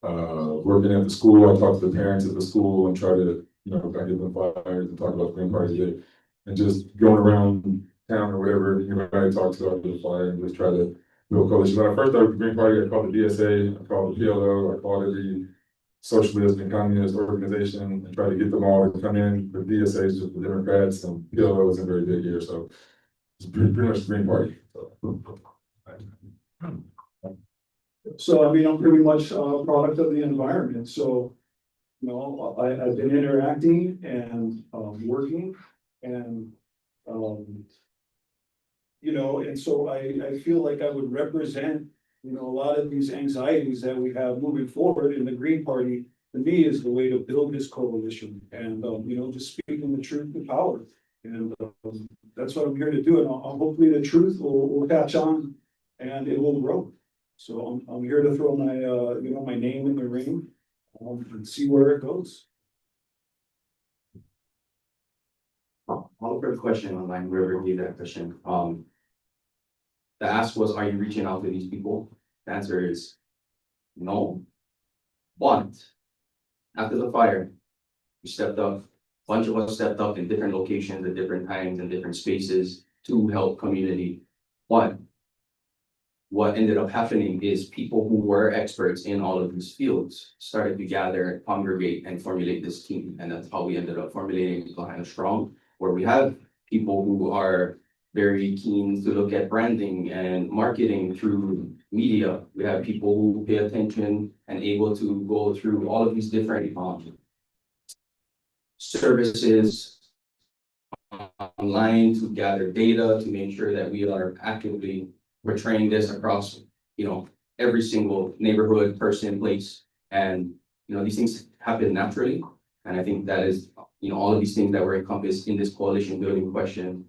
[SPEAKER 12] Working at the school, I talk to the parents at the school and try to, you know, I give them flyers and talk about the Green Party there. And just going around town or whatever, anybody I talk to, I give a flyer and just try to build coalition. When I first started with the Green Party, I called the DSA, I called the PLO, I called every socialist and communist organization and try to get them all to come in. The DSA is just the Democrats and PLO isn't very big here, so it's pretty much the Green Party.
[SPEAKER 11] So I mean, I'm pretty much a product of the environment, so. You know, I've been interacting and working and you know, and so I feel like I would represent, you know, a lot of these anxieties that we have moving forward in the Green Party. To me, is the way to build this coalition and you know, just speaking the truth to power. And that's what I'm here to do, and hopefully the truth will catch on and it will grow. So I'm here to throw my you know, my name in the ring and see where it goes.
[SPEAKER 8] I'll look for a question online, whoever gave that question. The ask was, are you reaching out to these people? The answer is no. But after the fire, we stepped up, a bunch of us stepped up in different locations at different times and different spaces to help community. But what ended up happening is people who were experts in all of these fields started to gather, congregate, and formulate this team. And that's how we ended up formulating Lahaina Strong, where we have people who are very keen to look at branding and marketing through media. We have people who pay attention and able to go through all of these different services online to gather data to make sure that we are actively portraying this across, you know, every single neighborhood, person, place. And, you know, these things happen naturally. And I think that is, you know, all of these things that were encompassed in this coalition building question,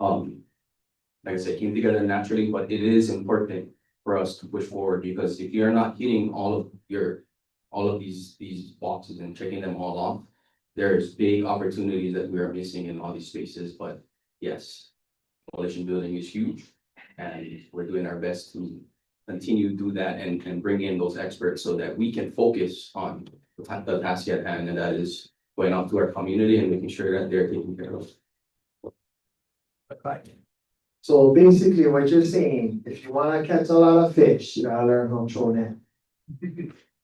[SPEAKER 8] like I said, came together naturally, but it is important for us to push forward, because if you're not hitting all of these boxes and checking them all off, there's big opportunities that we are missing in all these spaces. But yes, coalition building is huge, and we're doing our best to continue to do that and bring in those experts so that we can focus on the task at hand, and that is going out to our community and making sure that they're taken care of.
[SPEAKER 1] So basically what you're saying, if you wanna catch a lot of fish, you gotta learn how to throw net.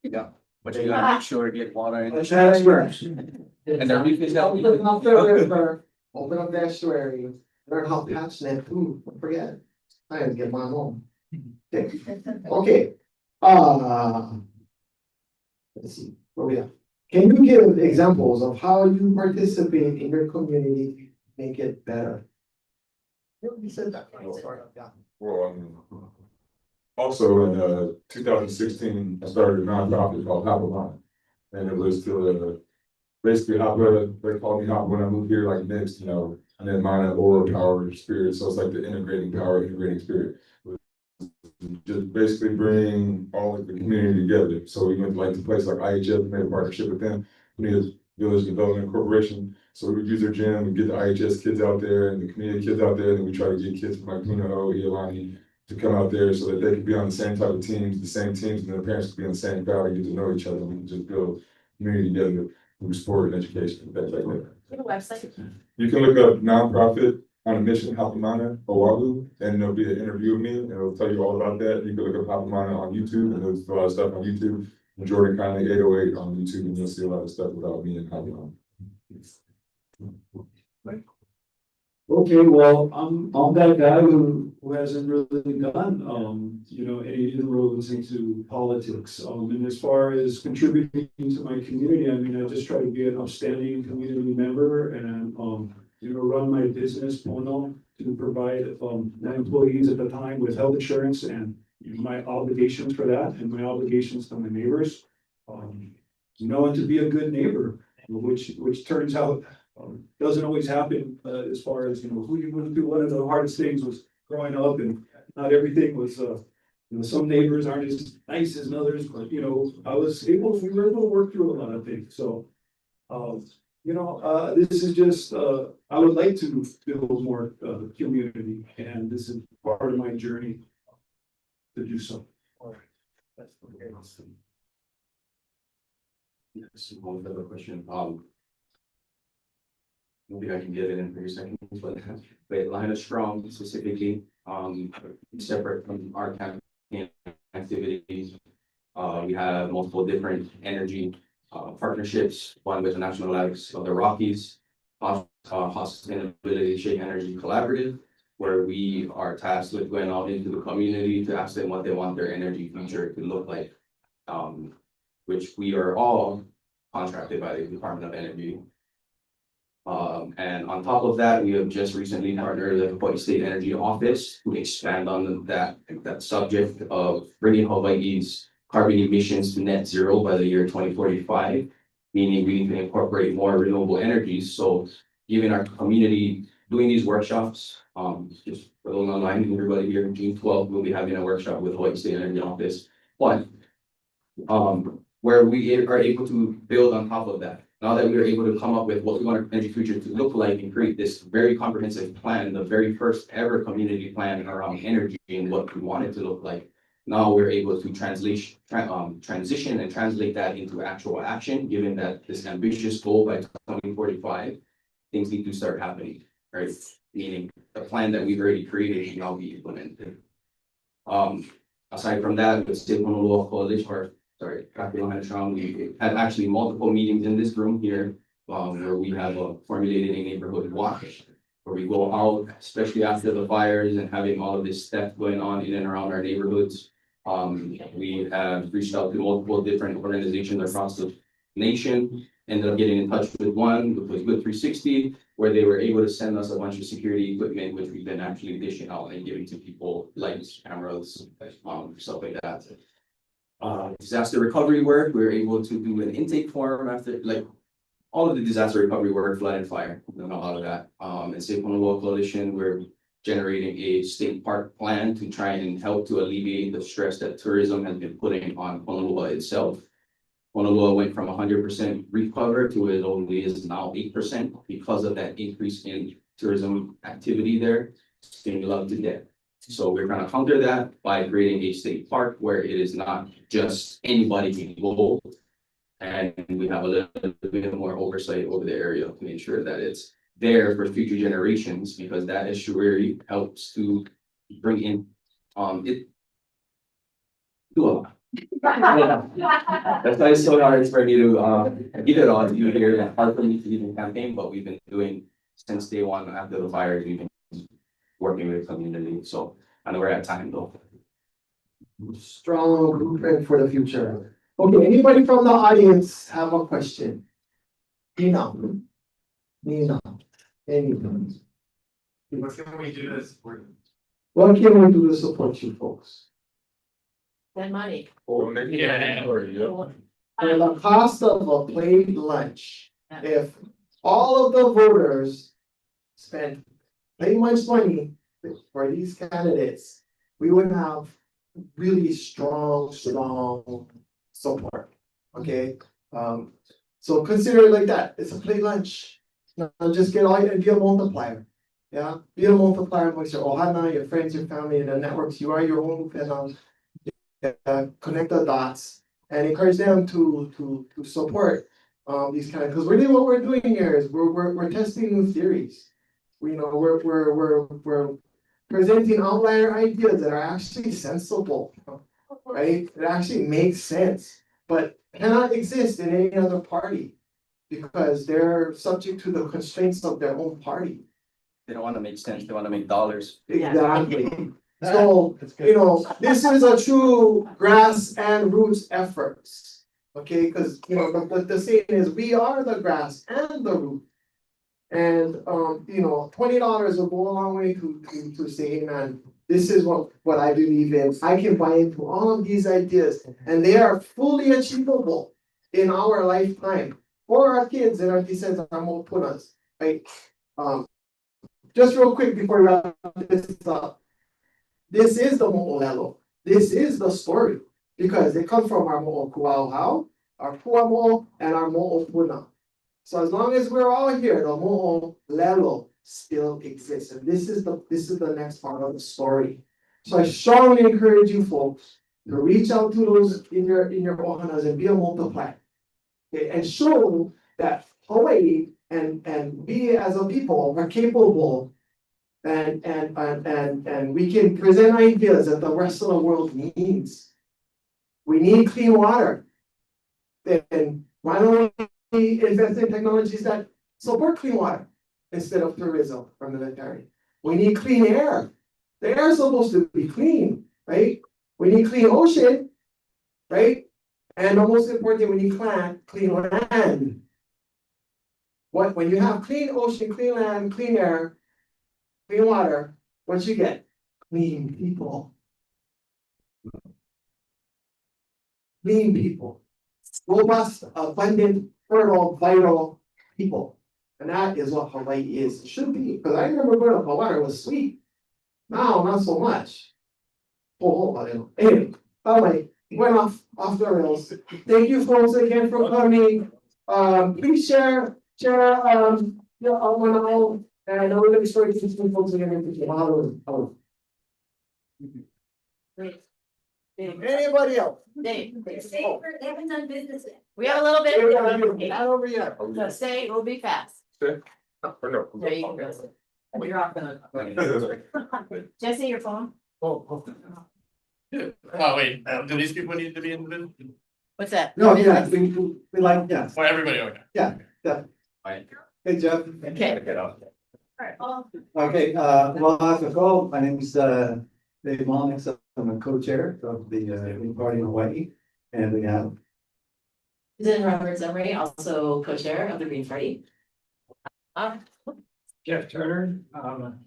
[SPEAKER 8] Yeah, but you gotta make sure to get water in.
[SPEAKER 1] That's right.
[SPEAKER 8] And the reef is healthy.
[SPEAKER 1] Open up the river, open up the estuary, learn how to catch net, don't forget. I had to get mine home. Okay, let's see, where we at? Can you give examples of how you participate in your community, to make it better? You said that. Yeah.
[SPEAKER 12] Well, also in 2016, I started a nonprofit called Hawai'i. And it was to basically they called me Hop when I moved here, like next, and then mine had oral power spirit. So it's like the integrating spirit. Just basically bring all of the community together. So we went like to places like IHS, made a partnership with them. We need a Village Development Corporation. So we would use their gym and get the IHS kids out there and the community kids out there. And then we try to get kids from like Kuno, Iolani to come out there so that they could be on the same type of teams, and their parents could be on the same crowd and get to know each other. We can just build community together through sport and education, things like that.
[SPEAKER 4] The website.
[SPEAKER 12] You can look up nonprofit on a mission, Hapamana, Oahu, and there'll be an interview with me, and it'll tell you all about that. You can look up Hapamana on YouTube, and there's a lot of stuff on YouTube. And Jordan Conley 808 on YouTube, and you'll see a lot of stuff about me and Hapamana.
[SPEAKER 11] Okay, well, I'm that guy who hasn't really done, any inroads into politics. And as far as contributing to my community, I mean, I just try to be an outstanding community member and, run my business, Pono, to provide, my employees at the time with health insurance and my obligations for that and my obligations to my neighbors. And to be a good neighbor, which turns out doesn't always happen as far as, who you went through. One of the hardest things was growing up and not everything was, some neighbors aren't as nice as others, but, we were able to work through a lot of things. So, this is just, I would like to build more community, and this is part of my journey to do so.
[SPEAKER 8] Yes, one other question, maybe I can get it in 30 seconds, but Line of Strong specifically, separate from our campaign activities. We have multiple different energy partnerships, one with the National Labs of the Rockies, Sustainability Shea Energy Collaborative, where we are tasked with going out into the community to ask them what they want their energy future to look like. Which we are all contracted by the Department of Energy. And on top of that, we have just recently partnered with the Hawai'i State Energy Office to expand on that subject of bringing Hawaii's carbon emissions to net zero by the year 2045, meaning we need to incorporate more renewable energies. So given our community doing these workshops, just for those online, everybody here, June 12th, we'll be having a workshop with Hawai'i State Energy Office. But where we are able to build on top of that. Now that we are able to come up with what we want our energy future to look like and create this very comprehensive plan, the very first ever community plan around energy and what we want it to look like. Now we're able to transition and translate that into actual action, given that this ambitious goal by 2045, things need to start happening, right? Meaning the plan that we've already created can now be implemented. Aside from that, the State Honolulu Coalition, we had actually multiple meetings in this room here, where we have formulated a neighborhood watch, where we go out, especially after the fires and having all of this stuff going on in and around our neighborhoods. We have reached out to multiple different organizations across the nation, ended up getting in touch with one, which was Good 360, where they were able to send us a bunch of security equipment, which we've been actually dishing out and giving to people, lights, cameras, stuff like that. Disaster recovery work, we were able to do an intake form after, like, all of the disaster recovery work, flood and fire, and all of that. And State Honolulu Coalition, we're generating a state park plan to try and help to alleviate the stress that tourism has been putting on Honolulu itself. Honolulu went from 100% recover to it only is now 8% because of that increase in tourism activity there. It's being loved to death. So we're trying to counter that by creating a state park where it is not just anybody can go. And we have a little bit more oversight over the area to ensure that it's there for future generations, because that estuary helps to bring in it do a lot. That's why it's so hard for me to give it all to you here. It's hard for me to even campaign, but we've been doing since day one after the fires, we've been working with the community. So I know we're at time though.
[SPEAKER 1] Strong blueprint for the future. Okay, anybody from the audience have a question? Nina. Anybody?
[SPEAKER 10] What can we do to support?
[SPEAKER 1] What can we do to support you folks?
[SPEAKER 2] Send money.
[SPEAKER 10] Yeah.
[SPEAKER 1] For the cost of a plate lunch, if all of the voters spent way much money for these candidates, we would have really strong support, okay? So consider it like that, it's a plate lunch. Now just get all and be a multiplier. Yeah, be a multiplier amongst your ohana, your friends, your family, and the networks. You are your own connect the dots and encourage them to support these kind of, because really what we're doing here is we're testing new theories. We're presenting outlier ideas that are actually sensible, right? It actually makes sense, but cannot exist in any other party because they're subject to the constraints of their own party.
[SPEAKER 8] They don't wanna make sense, they wanna make dollars.
[SPEAKER 1] Exactly. So, this is a true grass and roots efforts. Okay, because the saying is, we are the grass and the root. And $20 will go a long way to saying, man, this is what I believe in. I can buy into all of these ideas, and they are fully achievable in our lifetime for our kids and our descendants, our mo'opunas, right? Just real quick before we wrap this up. This is the mo'olelo. This is the story because it comes from our mo'okuauhau, our puamo, and our mo'opuna. So as long as we're all here, the mo'olelo still exists, and this is the next part of the story. So I strongly encourage you folks to reach out to those in your ohanas and be a multiplier, okay, and show that Hawaii and we as a people are capable. And we can present ideas that the rest of the world needs. We need clean water. Then why don't we invest in technologies that support clean water instead of tourism or military? We need clean air. The air is supposed to be clean, right? We need clean ocean, right? And the most important, we need clean land. When you have clean ocean, clean land, clean air, clean water, what you get? Clean people. Clean people. Robust, abundant, fertile, vital people. And that is what Hawaii is. It should be. Because I remember going to Hawaii, it was sweet. Now, not so much. Anyway, all right, went off the rails. Thank you folks again for coming. Please share, and I know we're gonna start teaching folks again into the model. Anybody else?
[SPEAKER 2] Dave,
[SPEAKER 4] They haven't done business yet.
[SPEAKER 2] we have a little bit.
[SPEAKER 1] Not over yet.
[SPEAKER 2] So stay, we'll be fast.
[SPEAKER 12] Or no?
[SPEAKER 2] There you go. You're off gonna. Jesse, your phone?
[SPEAKER 10] Oh, wait, do these people need to be in the business?
[SPEAKER 2] What's that?
[SPEAKER 1] No, yeah, we like, yes.
[SPEAKER 10] Oh, everybody, okay.
[SPEAKER 1] Yeah. Hey, Jeff.
[SPEAKER 2] Okay.
[SPEAKER 8] Get out.
[SPEAKER 13] Okay, well, as a call, my name is Dave Monix. I'm a co-chair of the Green Party in Hawaii, and we have.
[SPEAKER 2] Then Robert Zumray, also co-chair of the Green Party.
[SPEAKER 14] Jeff Turner,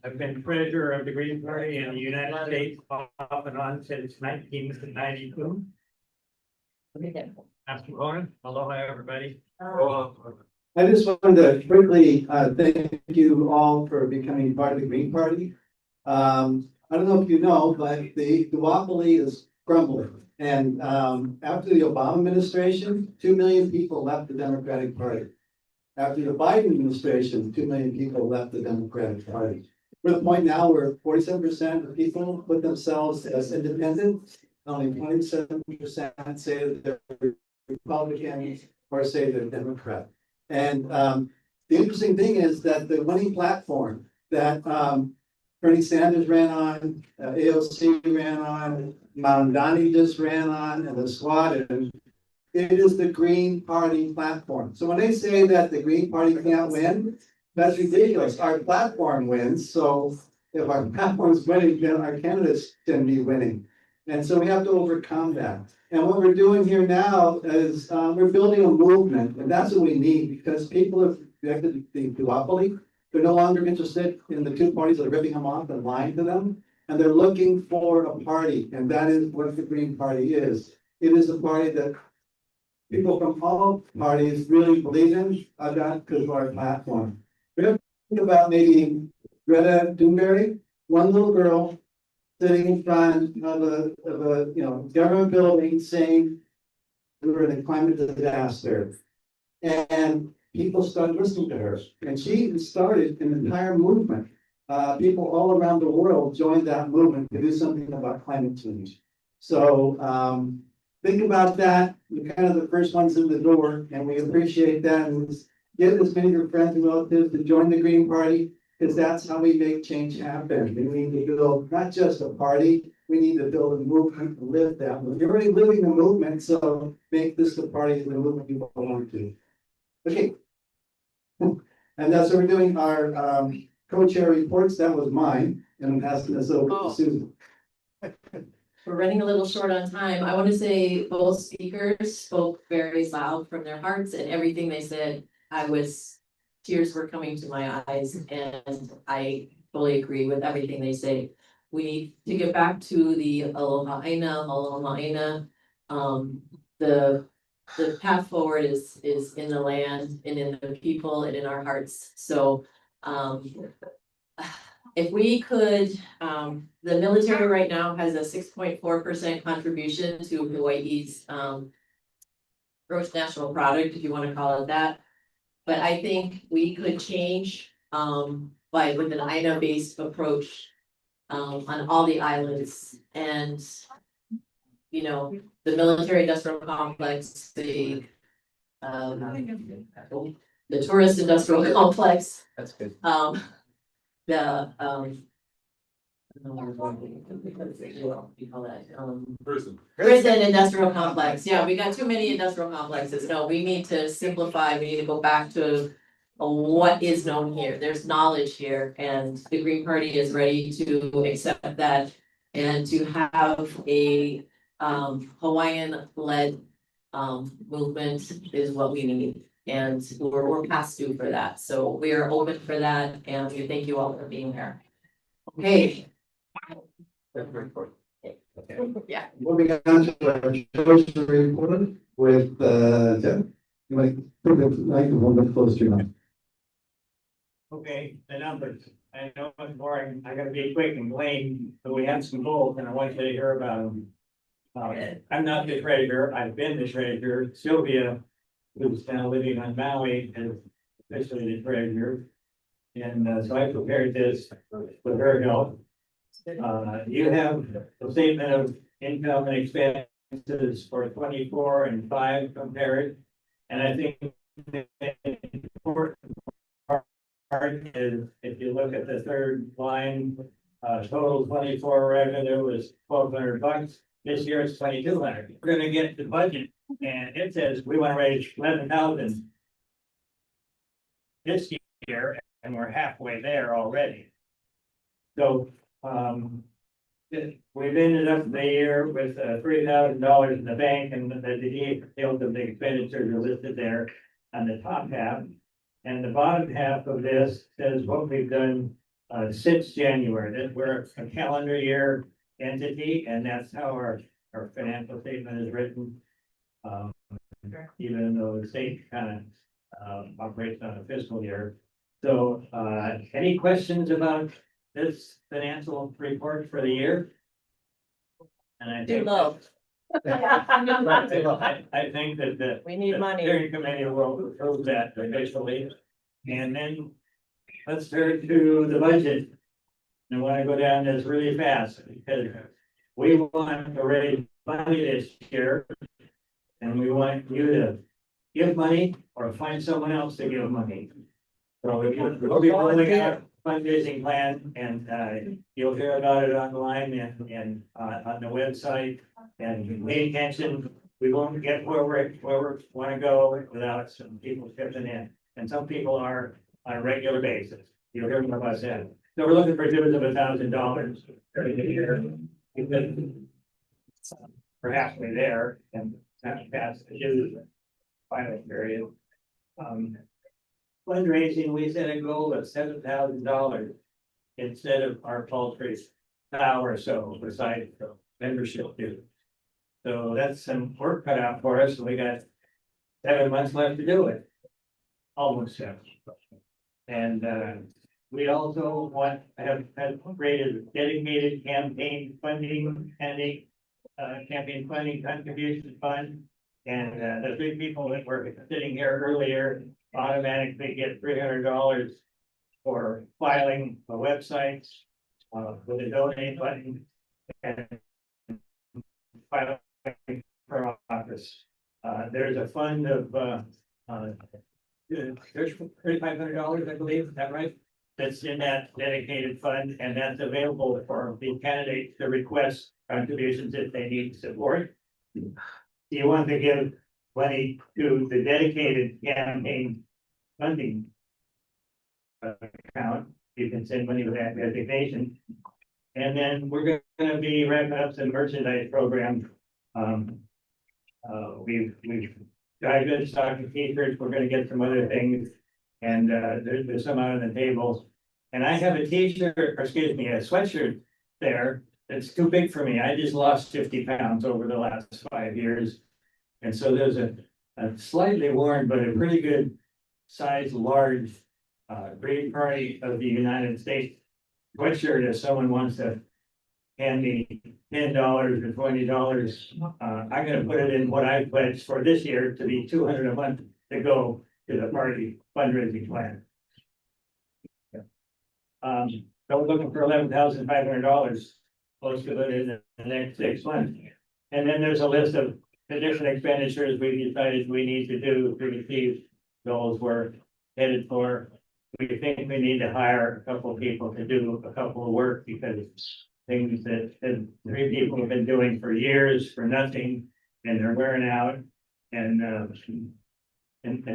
[SPEAKER 14] I've been treasurer of the Green Party in the United States off and on since 1992. After Lauren, aloha everybody.
[SPEAKER 13] I just wanted to quickly thank you all for becoming part of the Green Party. I don't know if you know, but the duopoly is crumbling. And after the Obama administration, 2 million people left the Democratic Party. After the Biden administration, 2 million people left the Democratic Party. We're at the point now where 47% of people put themselves as independent. Only 27% say that they're Republican or say they're Democrat. And the interesting thing is that the winning platform that Bernie Sanders ran on, AOC ran on, Mamdani just ran on, and the squad, and it is the Green Party platform. So when they say that the Green Party can't win, that's ridiculous. Our platform wins. So if our platform's winning, then our candidates can be winning. And so we have to overcome that. And what we're doing here now is we're building a movement, and that's what we need because people have rejected the duopoly. They're no longer interested in the two parties that are ripping them off and lying to them. And they're looking for a party, and that is what the Green Party is. It is a party that people from all parties really believe in, that because of our platform. We're gonna think about maybe Greta Thunberg, one little girl sitting in front of a government building saying we're in a climate disaster. And people started listening to her, and she started an entire movement. People all around the world joined that movement to do something about climate change. So, think about that. You're kind of the first ones in the door, and we appreciate that. And get as many of your friends and relatives to join the Green Party, because that's how we make change happen. We need to build not just a party, we need to build a movement to live that. You're already living the movement, so make this the party and the movement you belong to. Okay. And that's what we're doing our co-chair reports. That was mine, and I'm passing this over to Susan.
[SPEAKER 2] We're running a little short on time. I want to say both speakers spoke very loud from their hearts, and everything they said, tears were coming to my eyes, and I fully agree with everything they say. We need to get back to the aloha aina. The path forward is in the land and in the people and in our hearts. So, if we could, the military right now has a 6.4% contribution to Hawaii's gross national product, if you want to call it that. But I think we could change with an INA-based approach on all the islands, and the military industrial complex, the tourist industrial complex.
[SPEAKER 8] That's good.
[SPEAKER 2] The what do you call that? Prison industrial complex. Yeah, we got too many industrial complexes. No, we need to simplify. We need to go back to what is known here. There's knowledge here, and the Green Party is ready to accept that and to have a Hawaiian-led movement is what we need. And we're past due for that. So we are open for that, and we thank you all for being here. Okay. Yeah.
[SPEAKER 13] Moving on to our social report with Jeff. You might put the microphone up close to your mouth.
[SPEAKER 14] Okay, the numbers. I know it's boring. I gotta be quick and plain, but we have some goals and I want you to hear about them. I'm not the treasurer. I've been the treasurer. Sylvia, who's now living on Maui, is officially the treasurer. And so I prepared this with her help. You have the statement of income and expenses for 24 and 5 compared. And I think the important part is if you look at the third line, total 24 revenue was $1,200. This year it's 2,200. We're gonna get the budget, and it says we want to raise 11,000 this year, and we're halfway there already. So we've ended up the year with $3,000 in the bank, and the details of the expenditures are listed there on the top half. And the bottom half of this says what we've done since January. That we're a calendar year entity, and that's how our financial statement is written. Even though the state kind of operates on a fiscal year. So any questions about this financial report for the year? And I think I think that
[SPEAKER 2] We need money.
[SPEAKER 14] Steering committee will approve that officially. And then let's turn to the budget. I want to go down this really fast because we want to raise money this year. And we want you to give money or find someone else to give money. So we'll be rolling out a fundraising plan, and you'll hear about it online and on the website. And pay attention, we won't get where we want to go without some people stepping in. And some people are on a regular basis. You'll hear more about that. So we're looking for dues of $1,000 during the year. Perhaps we're there and not pass the dues pilot period. fundraising, we set a goal of $7,000 instead of our paltry $1 or so besides the membership due. So that's some work cut out for us. We got 7 months left to do it. Almost 7. And we also have created dedicated campaign funding and a campaign funding contribution fund. And the 3 people that were sitting here earlier automatically get $300 for filing a website with a donate button and filing for office. There's a fund of there's $3,500, I believe, is that right? That's in that dedicated fund, and that's available for the candidates to request contributions if they need support. You want to give money to the dedicated campaign funding account, you can send money with that designation. And then we're gonna be wrapping up some merchandise program. We've got good stock of t-shirts, we're gonna get some other things. And there's some out on the table. And I have a t-shirt, or excuse me, a sweatshirt there that's too big for me. I just lost 50 pounds over the last 5 years. And so there's a slightly worn, but a pretty good size, large Green Party of the United States sweatshirt. If someone wants to hand me $10 or $20, I'm gonna put it in what I pledged for this year to be $200 a month to go to the party fundraising plan. So we're looking for $11,500, close to it in the next 6 months. And then there's a list of the different expenditures we decided we need to do to receive those we're headed for. We think we need to hire a couple of people to do a couple of work because things that 3 people have been doing for years for nothing, and they're wearing out. And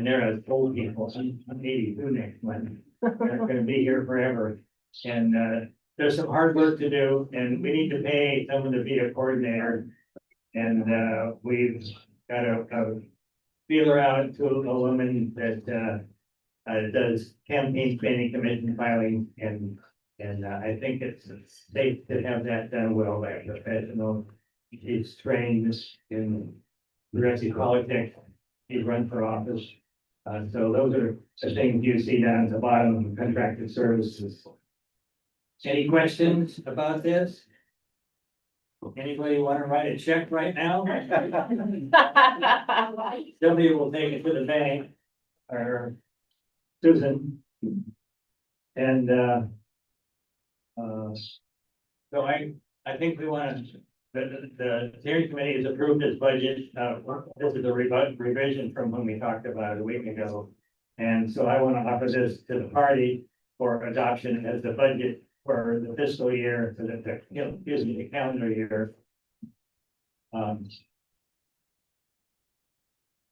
[SPEAKER 14] they're as old people. I'm 82 next month. They're gonna be here forever. And there's some hard work to do, and we need to pay someone to be a coordinator. And we've got a feeler out to a woman that does campaign spending commission filing, and I think it's safe to have that done well by a professional. He's trained in progressive politics. He's run for office. So those are the things you see down at the bottom of contracted services. Any questions about this? Anybody want to write a check right now? Somebody will take it to the bank, or Susan. And so I think we want to, the steering committee has approved this budget. This is a revision from when we talked about it a week ago. And so I want to offer this to the party for adoption as the budget for the fiscal year, for the calendar year.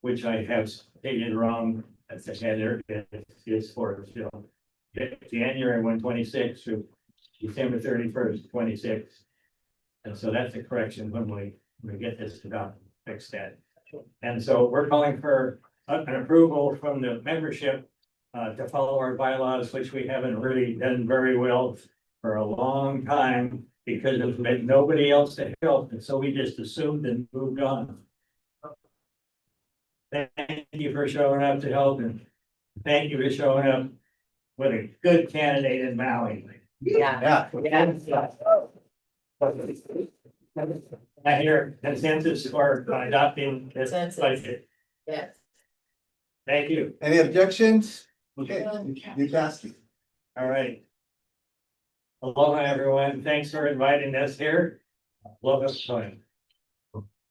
[SPEAKER 14] Which I have stated wrong at the header. It's for January 1/26 through December 31st, 26. And so that's a correction when we get this to fix that. And so we're calling for an approval from the membership to follow our bylaws, which we haven't really done very well for a long time because there's been nobody else to help. And so we just assumed and moved on. Thank you for showing up to help, and thank you for showing up with a good candidate in Maui.
[SPEAKER 2] Yeah.
[SPEAKER 14] I hear consensus for adopting this budget.
[SPEAKER 2] Yes.
[SPEAKER 14] Thank you.
[SPEAKER 13] Any objections? Okay, you passed it.
[SPEAKER 14] All right. Aloha, everyone. Thanks for inviting us here. Love us time.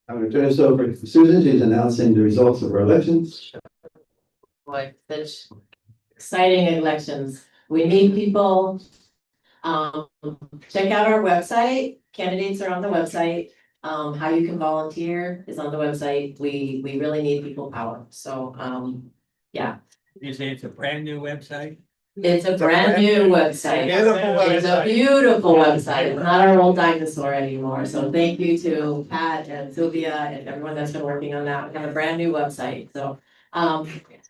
[SPEAKER 13] I'm going to turn this over to Susan. She's announcing the results of our elections.
[SPEAKER 2] Boy, such exciting elections. We need people. Check out our website. Candidates are on the website. How you can volunteer is on the website. We really need people power. So, yeah.
[SPEAKER 14] You say it's a brand new website?
[SPEAKER 2] It's a brand new website. It's a beautiful website. It's not our old dinosaur anymore. So thank you to Pat and Sylvia and everyone that's been working on that. We have a brand new website. So,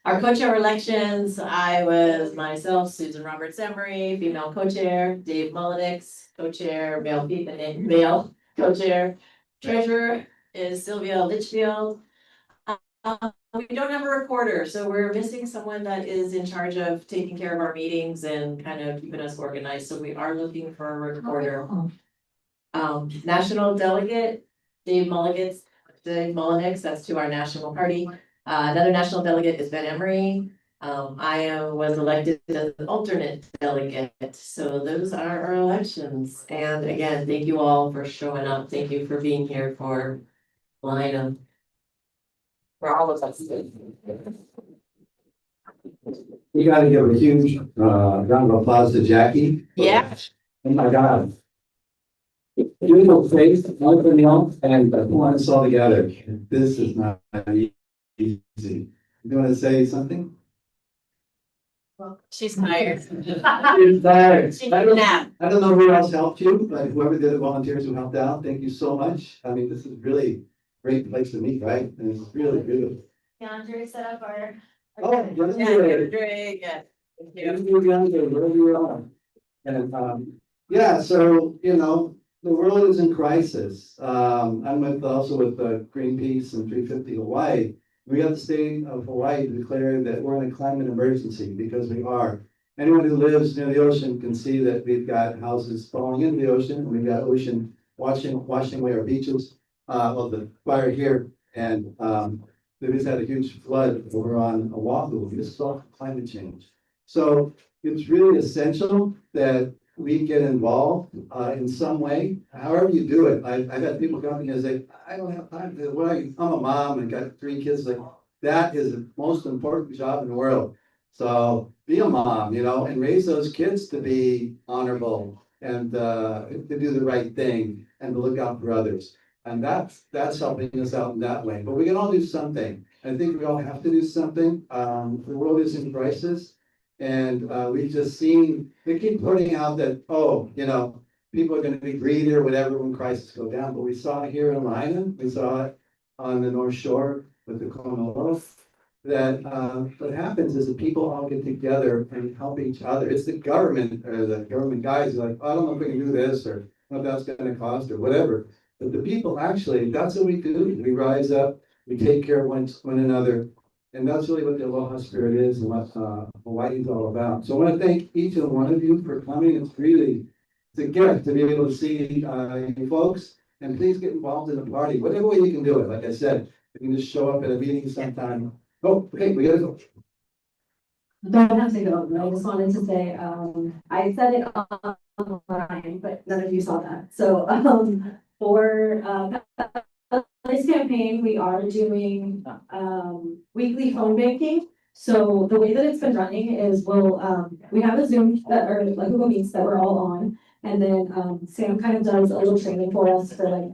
[SPEAKER 2] Our co-chair elections, I was myself, Susan Roberts Emery, female co-chair, Dave Mullenix, co-chair, male co-chair. Treasurer is Sylvia Litchfield. We don't have a recorder, so we're missing someone that is in charge of taking care of our meetings and kind of keeping us organized, so we are looking for a recorder. National delegate, Dave Mullenix, that's to our national party. Another national delegate is Ben Emery. Was elected as an alternate delegate, so those are our elections. And again, thank you all for showing up. Thank you for being here for Lina. For all of us.
[SPEAKER 13] We gotta give a huge, round of applause to Jackie.
[SPEAKER 2] Yeah.
[SPEAKER 13] Oh my God. Beautiful face, open mouth, and pulling us all together. This is not easy. You wanna say something?
[SPEAKER 2] She's tired.
[SPEAKER 13] She's tired.
[SPEAKER 2] She can nap.
[SPEAKER 13] I don't know who else helped you, but whoever did the volunteers who helped out, thank you so much. I mean, this is really a great place to meet, right? And it's really beautiful.
[SPEAKER 6] Andre set up our.
[SPEAKER 13] Oh,
[SPEAKER 2] Andre, yeah. Thank you.
[SPEAKER 13] Wherever you are. And, yeah, so, you know, the world is in crisis. I'm also with Greenpeace and 350 Hawaii. We got the state of Hawaii to declare that we're in a climate emergency because we are. Anyone who lives near the ocean can see that we've got houses falling into the ocean, and we've got ocean washing away our beaches. Well, the fire here, and we just had a huge flood over on Oahu. This is all climate change. So it's really essential that we get involved in some way, however you do it. I've had people come to me and say, I don't have time to, I'm a mom and got 3 kids. Like, that is the most important job in the world. So be a mom, you know, and raise those kids to be honorable and to do the right thing and to look out for others. And that's helping us out in that way. But we can all do something. I think we all have to do something. The world is in crisis. And we've just seen, they keep putting out that, oh, you know, people are gonna be greedy or whatever when crises go down. But we saw it here in Lina, we saw it on the North Shore with the Kono, that what happens is that people all get together and help each other. It's the government or the government guys who are like, I don't know if we can do this, or I don't know if that's gonna cost or whatever. But the people actually, that's what we do. We rise up, we take care of one another. And that's really what the Aloha spirit is and what Hawaii is all about. So I want to thank each and one of you for coming. It's a gift to be able to see you folks. And please get involved in the party, whatever way you can do it. Like I said, you can just show up at a meeting sometime. Oh, okay, we gotta go.
[SPEAKER 6] Don't have to go, but I just wanted to say, I said it online, but none of you saw that. So, for this campaign, we are doing weekly phone banking. So the way that it's been running is we have a Zoom or like Google Meets that we're all on, and then Sam kind of does a little training for us for like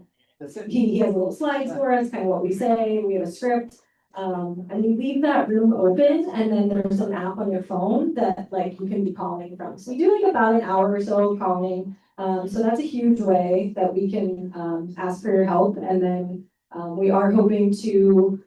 [SPEAKER 6] he has little slides for us, kind of what we say. We have a script. And you leave that room open, and then there's an app on your phone that like you can be calling from. So we do like about an hour or so of calling. So that's a huge way that we can ask for your help, and then we are hoping to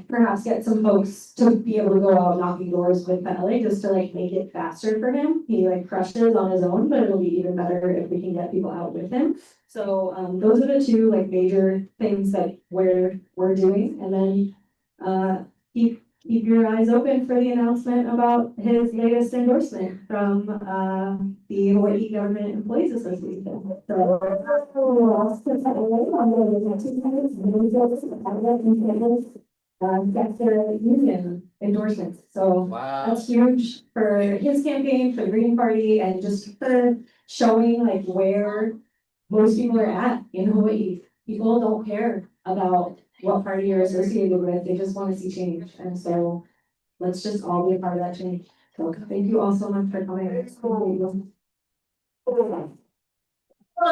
[SPEAKER 6] perhaps get some folks to be able to go out knocking doors with Pele just to like make it faster for him. He like crushes on his own, but it'll be even better if we can get people out with him. So those are the 2 like major things that we're doing, and then keep your eyes open for the announcement about his latest endorsement from the Hawaii Government Employees Association. That's the union endorsements. So that's huge for his campaign, for the Green Party, and just for showing like where most people are at in Hawaii. People don't care about what party you're associated with, they just want to see change. And so let's just all be a part of that change. So thank you all so much for coming.